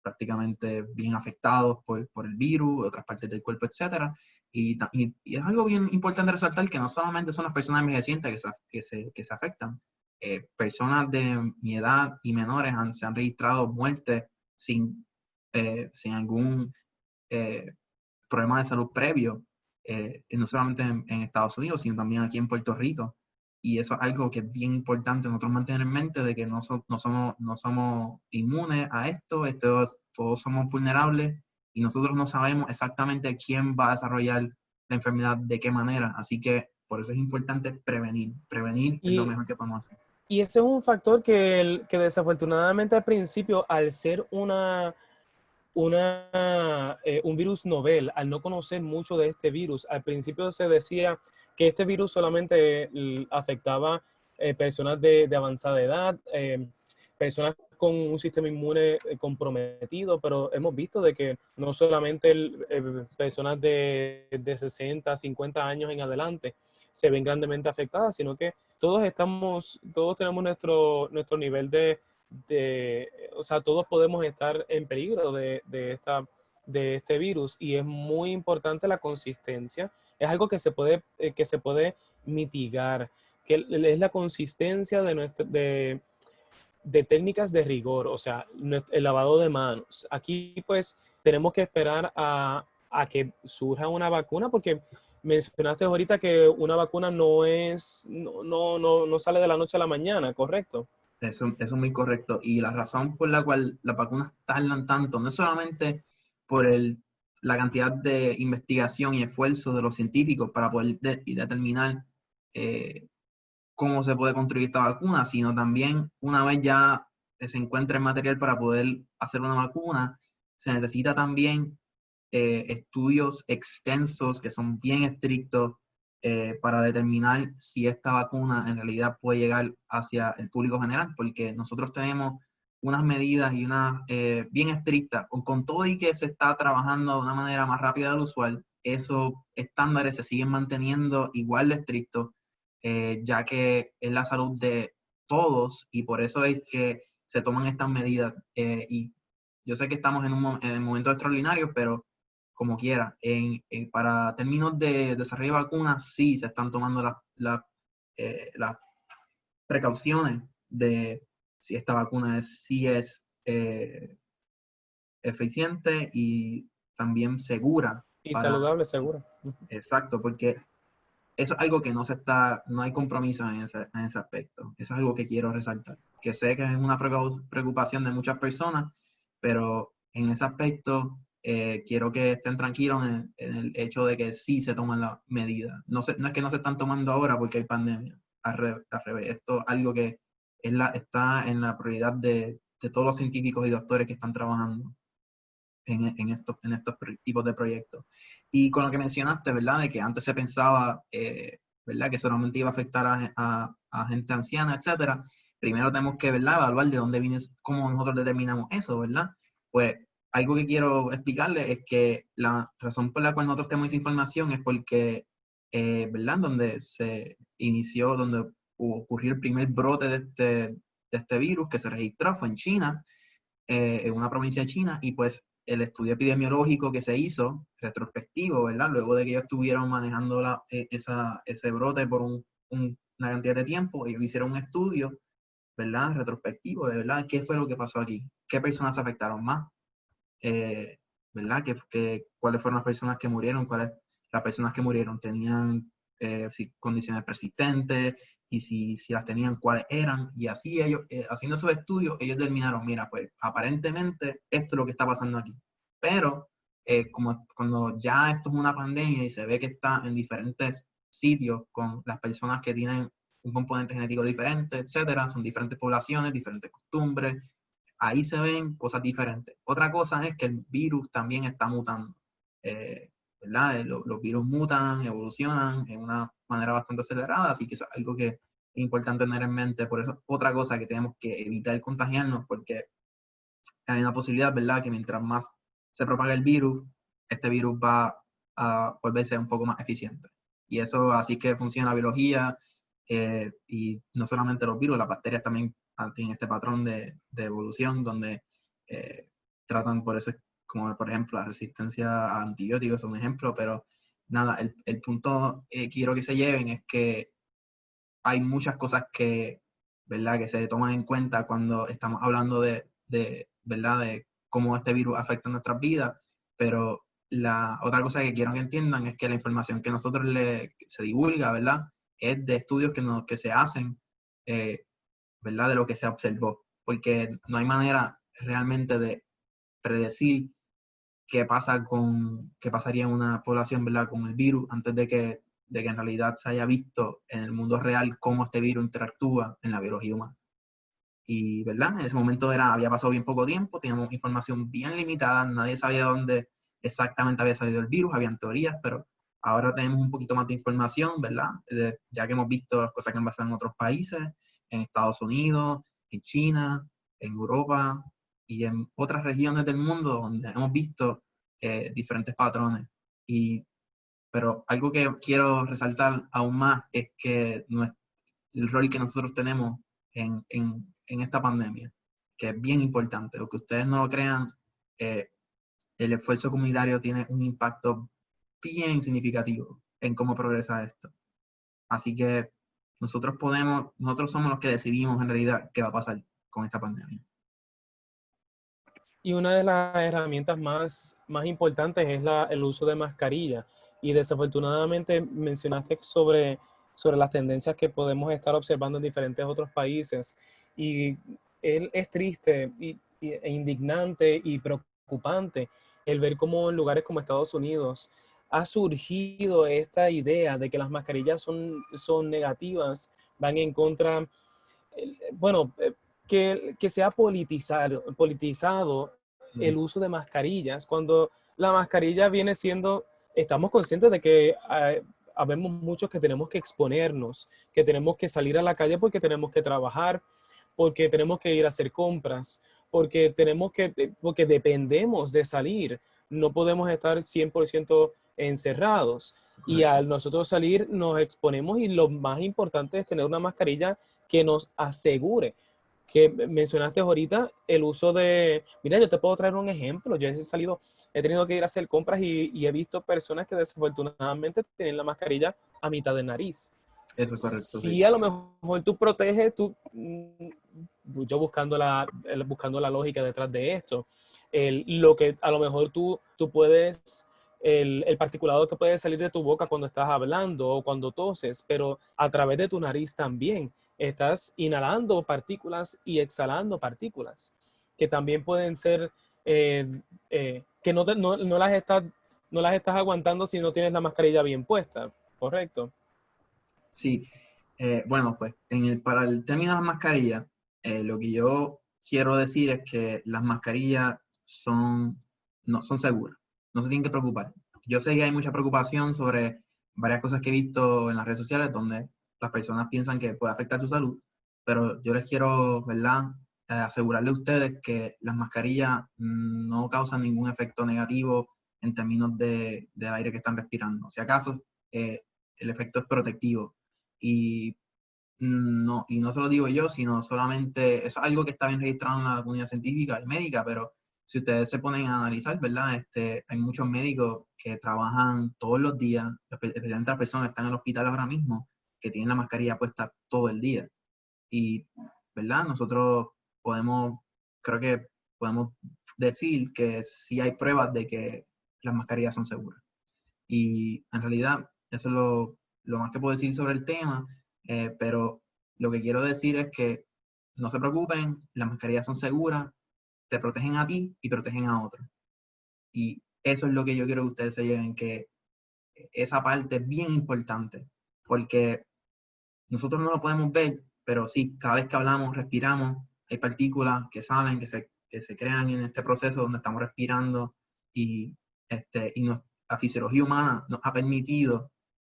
prácticamente bien afectados por el virus, otras partes del cuerpo, etc. Y es algo bien importante resaltar que no solamente son las personas envejecientes que se afectan. Personas de mi edad y menores se han registrado muertes sin algún problema de salud previo, no solamente en Estados Unidos, sino también aquí en Puerto Rico. Y eso es algo que es bien importante nosotros mantener en mente, de que no somos inmunes a esto, todos somos vulnerables, y nosotros no sabemos exactamente quién va a desarrollar la enfermedad de qué manera. Así que por eso es importante prevenir. Prevenir es lo Y, mejor que podemos hacer. y ese es un factor que desafortunadamente al principio, al ser un virus novel, al no conocer mucho de este virus, al principio se decía que este virus solamente afectaba personas de avanzada edad, personas con un sistema inmune comprometido, pero hemos visto de que no solamente personas de 60, 50 años en adelante se ven grandemente afectadas, sino que todos tenemos nuestro nivel o sea, todos podemos estar en peligro de este virus, y es muy importante la consistencia. Es algo que se puede mitigar, que es la consistencia de técnicas de rigor, o sea, el lavado de manos. Aquí pues tenemos que esperar a que surja una vacuna, porque mencionaste ahorita que una vacuna no sale de la noche a la mañana, ¿correcto? Eso es muy correcto. Y la razón por la cual las vacunas tardan tanto no es solamente por la cantidad de investigación y esfuerzo de los científicos para poder determinar eh, cómo se puede construir esta vacuna, sino también una vez ya se encuentra el material para poder hacer una vacuna, se necesita también estudios extensos que son bien estrictos para determinar si esta vacuna en realidad puede llegar hacia el público general, porque nosotros tenemos unas medidas y unas bien estrictas, con todo y que se está trabajando de una manera más rápida del usual, esos estándares se siguen manteniendo igual de estrictos, ya que es la salud de todos, y por eso es que se toman estas medidas. Y yo sé que estamos en momentos extraordinarios, pero como quiera, para términos de desarrollo de vacunas, sí se están tomando las precauciones de si esta vacuna sí es eficiente y también segura Y para... saludable, seguro. Exacto, porque eso es algo que no hay compromiso en ese aspecto. Eso es algo que quiero resaltar. Que sé que es una preocupación de muchas personas, pero en ese aspecto quiero que estén tranquilos en el hecho de que sí se toman las medidas. No es que no se están tomando ahora porque hay pandemia. Al revés. Esto es algo que está en la prioridad de todos los científicos y doctores que están trabajando en estos tipos de proyectos. Y con lo que mencionaste, ¿verdad? De que antes se pensaba, ¿verdad? Que solamente iba a afectar a gente anciana, etcétera. Primero tenemos que, ¿verdad? Evaluar de dónde viene, cómo nosotros determinamos eso, ¿verdad? Pues algo que quiero explicarles es que la razón por la cual nosotros tenemos esa información es porque, ¿verdad? Donde se inició, donde ocurrió el primer brote de este virus que se registró fue en China, en una provincia de China, y pues el estudio epidemiológico que se hizo, retrospectivo, ¿verdad? Luego de que ellos estuvieron manejando ese brote por una cantidad de tiempo, ellos hicieron un estudio, ¿verdad? Retrospectivo, de verdad, ¿qué fue lo que pasó aquí? ¿Qué personas se afectaron más? ¿Verdad? ¿Cuáles fueron las personas que murieron? ¿Cuáles las personas que murieron tenían condiciones persistentes? Y si las tenían, ¿cuáles eran? Y así ellos, haciendo esos estudios, ellos determinaron, mira, pues aparentemente esto es lo que está pasando aquí. Pero como cuando ya esto es una pandemia y se ve que está en diferentes sitios con las personas que tienen un componente genético diferente, etcétera, son diferentes poblaciones, diferentes costumbres, ahí se ven cosas diferentes. Otra cosa es que el virus también está mutando. ¿Verdad? Los virus mutan, evolucionan en una manera bastante acelerada, así que es algo que es importante tener en mente. Por eso, otra cosa que tenemos que evitar contagiarnos, porque hay una posibilidad, ¿verdad?, que mientras más se propaga el virus, este virus va a volverse un poco más eficiente. Y eso, así que funciona la biología, y no solamente los virus, las bacterias también tienen este patrón de evolución donde tratan por eso, como por ejemplo la resistencia a antibióticos es un ejemplo, pero nada, el punto que quiero que se lleven es que hay muchas cosas que, ¿verdad?, que se toman en cuenta cuando estamos hablando ¿verdad?, de cómo este virus afecta nuestras vidas, pero la otra cosa que quiero que entiendan es que la información que nosotros se divulga, ¿verdad?, es de estudios que se hacen, ¿verdad?, de lo que se observó, porque no hay manera realmente de predecir qué pasaría en una población, ¿verdad?, con el virus antes de que en realidad se haya visto en el mundo real cómo este virus interactúa en la biología humana. Y, ¿verdad?, en ese momento había pasado bien poco tiempo, teníamos información bien limitada, nadie sabía dónde exactamente había salido el virus, habían teorías, pero ahora tenemos un poquito más de información, ¿verdad?, ya que hemos visto las cosas que han pasado en otros países, en Estados Unidos, en China, en Europa y en otras regiones del mundo donde hemos visto diferentes patrones. Pero algo que quiero resaltar aún más es que el rol que nosotros tenemos en esta pandemia, que es bien importante. Aunque ustedes no lo crean, el esfuerzo comunitario tiene un impacto bien significativo en cómo progresa esto. Así que nosotros somos los que decidimos en realidad qué va a pasar con esta pandemia. Y una de las herramientas más importantes es el uso de mascarilla. Y desafortunadamente mencionaste sobre las tendencias que podemos estar observando en diferentes otros países. Y es triste e indignante y preocupante el ver cómo en lugares como Estados Unidos ha surgido esta idea de que las mascarillas son negativas, van en contra, bueno, que se ha politizado el uso de mascarillas, cuando la mascarilla viene siendo, estamos conscientes de que habemos muchos que tenemos que exponernos, que tenemos que salir a la calle porque tenemos que trabajar, porque tenemos que ir a hacer compras, porque dependemos de salir, no podemos estar 100% encerrados. Y al nosotros salir nos exponemos y lo más importante es tener una mascarilla que nos asegure. Que mencionaste ahorita el uso mira, yo te puedo traer un ejemplo. Yo he tenido que ir a hacer compras y he visto personas que desafortunadamente tienen la mascarilla a mitad de nariz. Eso es correcto, sí. Sí, a lo mejor tú proteges, yo buscando la lógica detrás de esto, lo que a lo mejor tú puedes, el particulado que puede salir de tu boca cuando estás hablando o cuando toses, pero a través de tu nariz también estás inhalando partículas y exhalando partículas que también pueden ser, que no las estás aguantando si no tienes la mascarilla bien puesta, ¿correcto? Sí, bueno, pues para el término de las mascarillas, lo que yo quiero decir es que las mascarillas no son seguras, no se tienen que preocupar. Yo sé que hay mucha preocupación sobre varias cosas que he visto en las redes sociales donde las personas piensan que puede afectar su salud, pero yo les quiero, ¿verdad?, asegurarle a ustedes que las mascarillas no causan ningún efecto negativo en términos del aire que están respirando. Si acaso, el efecto es protectivo. Y no se lo digo yo, sino solamente, eso es algo que está bien registrado en la comunidad científica y médica, pero si ustedes se ponen a analizar, ¿verdad? Hay muchos médicos que trabajan todos los días, especialmente las personas que están en el hospital ahora mismo, que tienen la mascarilla puesta todo el día. Y, ¿verdad? Nosotros creo que podemos decir que sí hay pruebas de que las mascarillas son seguras. Y en realidad, eso es lo más que puedo decir sobre el tema, pero lo que quiero decir es que no se preocupen, las mascarillas son seguras, te protegen a ti y protegen a otros. Y eso es lo que yo quiero que ustedes se lleven, que esa parte es bien importante, porque nosotros no lo podemos ver, pero sí, cada vez que hablamos, respiramos, hay partículas que salen, que se crean en este proceso donde estamos respirando y, la fisiología humana nos ha permitido,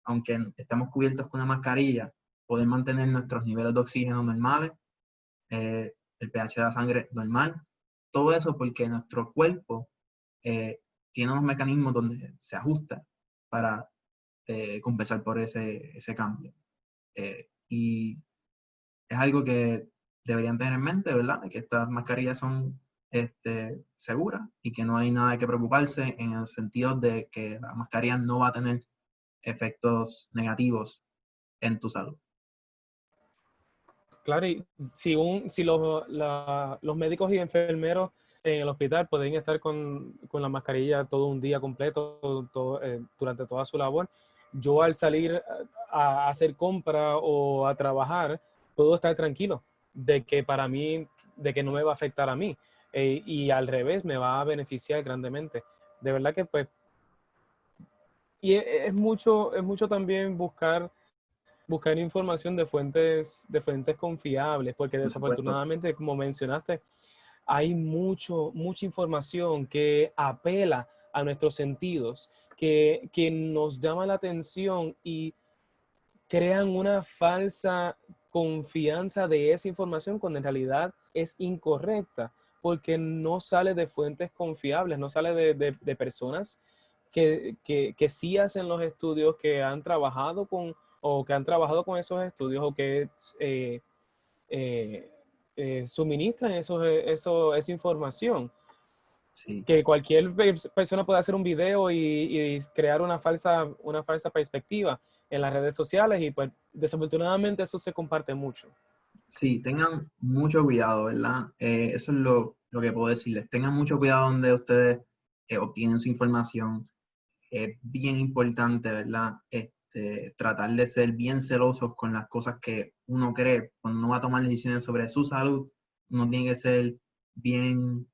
aunque estemos cubiertos con una mascarilla, poder mantener nuestros niveles de oxígeno normales, el pH de la sangre normal, todo eso porque nuestro cuerpo tiene unos mecanismos donde se ajusta para compensar por ese cambio. Y es algo que deberían tener en mente, ¿verdad? Que estas mascarillas son seguras y que no hay nada que preocuparse en el sentido de que la mascarilla no va a tener efectos negativos en tu salud. Claro, y si los médicos y enfermeros en el hospital pueden estar con la mascarilla todo un día completo, durante toda su labor, yo al salir a hacer compra o a trabajar, puedo estar tranquilo de que de que no me va a afectar a mí. Y al revés, me va a beneficiar grandemente. De verdad que pues, y es mucho también buscar información de fuentes confiables, porque Por supuesto. desafortunadamente, como mencionaste, hay mucha información que apela a nuestros sentidos, que nos llama la atención y crean una falsa confianza de esa información cuando en realidad es incorrecta, porque no sale de fuentes confiables, no sale de personas que sí hacen los estudios, que han trabajado con esos estudios o que eh, suministran esa información. Sí. Que cualquier persona puede hacer un video y crear una falsa perspectiva en las redes sociales y pues desafortunadamente eso se comparte mucho. Sí, tengan mucho cuidado, ¿verdad? Eso es lo que puedo decirles. Tengan mucho cuidado donde ustedes obtienen su información. Es bien importante, ¿verdad? Tratar de ser bien celosos con las cosas que uno cree. Cuando uno va a tomar decisiones sobre su salud, uno tiene que ser bien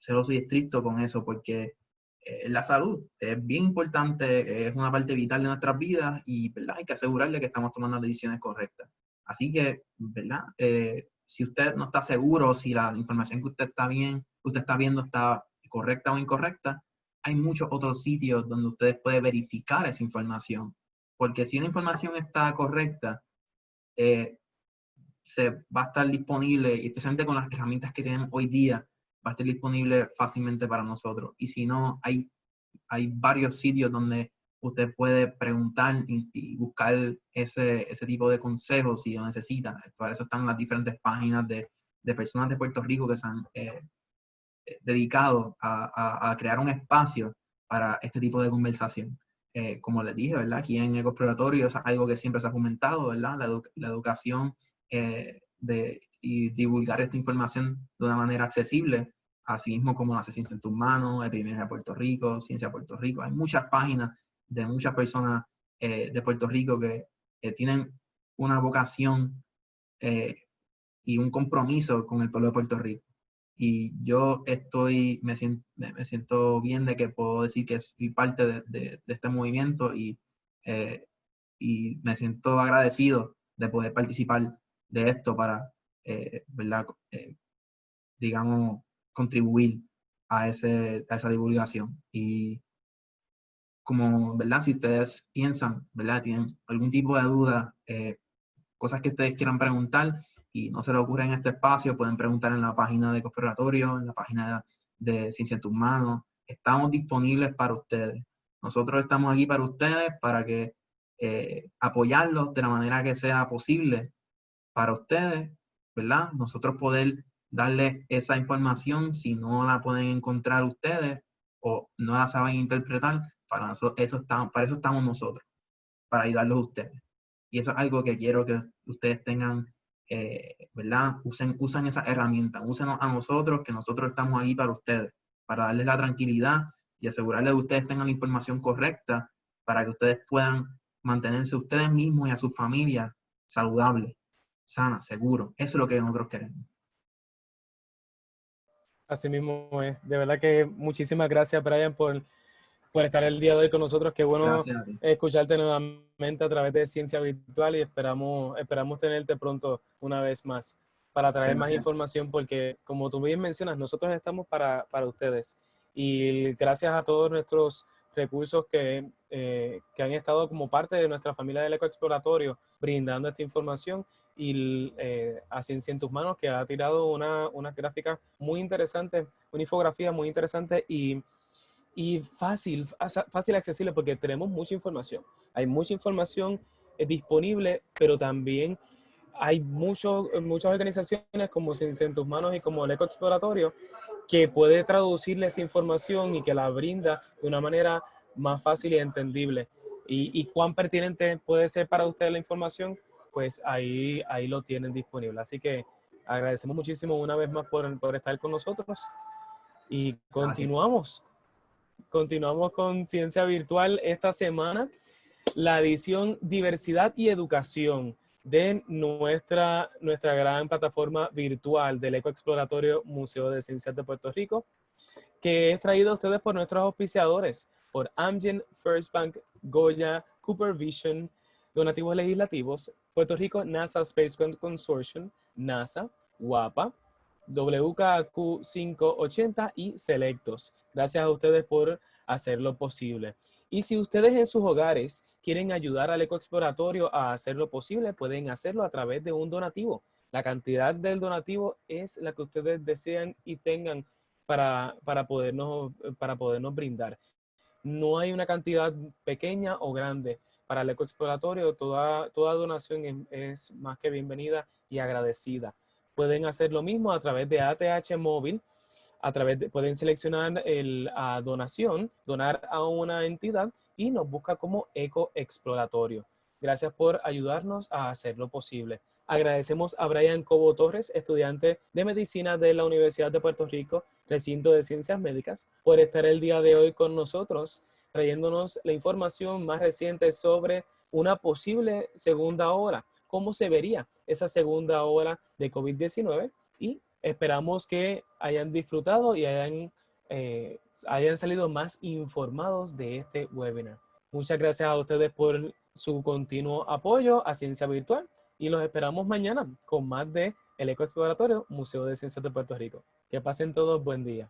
celoso y estricto con eso, porque la salud es bien importante, es una parte vital de nuestras vidas y, ¿verdad? Hay que asegurarle que estamos tomando las decisiones correctas. Así que, ¿verdad? Si usted no está seguro si la información que usted está viendo está correcta o incorrecta, hay muchos otros sitios donde ustedes pueden verificar esa información. Porque si una información está correcta, se va a estar disponible, especialmente con las herramientas que tenemos hoy día, va a estar disponible fácilmente para nosotros. Y si no, hay varios sitios donde usted puede preguntar y buscar ese tipo de consejos si lo necesita. Para eso están las diferentes páginas de personas de Puerto Rico que se han dedicado a crear un espacio para este tipo de conversación. Como les dije, ¿verdad? Aquí en Ecoexploratorio es algo que siempre se ha fomentado, ¿verdad? La educación y divulgar esta información de una manera accesible, así mismo como la Ciencia en tus manos, Epidemias de Puerto Rico, Ciencia de Puerto Rico. Hay muchas páginas de muchas personas de Puerto Rico que tienen una vocación y un compromiso con el pueblo de Puerto Rico. Y yo me siento bien de que puedo decir que soy parte de este movimiento y me siento agradecido de poder participar de esto para, ¿verdad? Digamos, contribuir a esa divulgación. Y como, ¿verdad? Si ustedes piensan, ¿verdad? Tienen algún tipo de duda, cosas que ustedes quieran preguntar y no se les ocurre en este espacio, pueden preguntar en la página de Ecoexploratorio, en la página de Ciencia en tus manos. Estamos disponibles para ustedes. Nosotros estamos aquí para ustedes, para que apoyarlos de la manera que sea posible para ustedes, ¿verdad? Nosotros poder darles esa información si no la pueden encontrar ustedes o no la saben interpretar. Para eso estamos nosotros, para ayudarlos a ustedes. Y eso es algo que quiero que ustedes tengan, ¿verdad? Usen esa herramienta, úsenos a nosotros, que nosotros estamos ahí para ustedes, para darles la tranquilidad y asegurarles que ustedes tengan la información correcta para que ustedes puedan mantenerse ustedes mismos y a sus familias saludables, sanas, seguros. Eso es lo que nosotros queremos. Así mismo es. De verdad que muchísimas gracias, Brian, por estar el día de hoy con nosotros. Qué bueno Gracias a ti. escucharte nuevamente a través de Ciencia Virtual y esperamos tenerte pronto una vez más para traer más Gracias. información porque, como tú bien mencionas, nosotros estamos para ustedes. Y gracias a todos nuestros recursos que han estado como parte de nuestra familia del Ecoexploratorio brindando esta información y a Ciencia en tus Manos, que ha tirado una gráfica muy interesante, una infografía muy interesante y fácil accesible porque tenemos mucha información. Hay mucha información disponible, pero también hay muchas organizaciones como Ciencia en tus Manos y como el Ecoexploratorio que puede traducirle esa información y que la brinda de una manera más fácil y entendible. Y cuán pertinente puede ser para usted la información, pues ahí lo tienen disponible. Así que agradecemos muchísimo una vez más por estar con nosotros y continuamos. Continuamos con Ciencia Virtual esta semana, la edición Diversidad y Educación de nuestra gran plataforma virtual del Ecoexploratorio Museo de Ciencias de Puerto Rico, que es traído a ustedes por nuestros auspiciadores, por Amgen, First Bank, Goya, Cooper Vision, Donativos Legislativos, Puerto Rico NASA Space Consortium, NASA, WAPA, WKQ 580 y Selectos. Gracias a ustedes por hacerlo posible. Y si ustedes en sus hogares quieren ayudar al Ecoexploratorio a hacerlo posible, pueden hacerlo a través de un donativo. La cantidad del donativo es la que ustedes desean y tengan para podernos brindar. No hay una cantidad pequeña o grande. Para el Ecoexploratorio, toda donación es más que bienvenida y agradecida. Pueden hacer lo mismo a través de ATH Móvil. Pueden seleccionar donación, donar a una entidad y nos busca como Ecoexploratorio. Gracias por ayudarnos a hacerlo posible. Agradecemos a Brian Cobo Torres, estudiante de medicina de la Universidad de Puerto Rico, recinto de Ciencias Médicas, por estar el día de hoy con nosotros, trayéndonos la información más reciente sobre una posible segunda ola. ¿Cómo se vería esa segunda ola de COVID-19? Y esperamos que hayan disfrutado y hayan salido más informados de este webinar. Muchas gracias a ustedes por su continuo apoyo a Ciencia Virtual y los esperamos mañana con más de el Ecoexploratorio Museo de Ciencias de Puerto Rico. Que pasen todos buen día.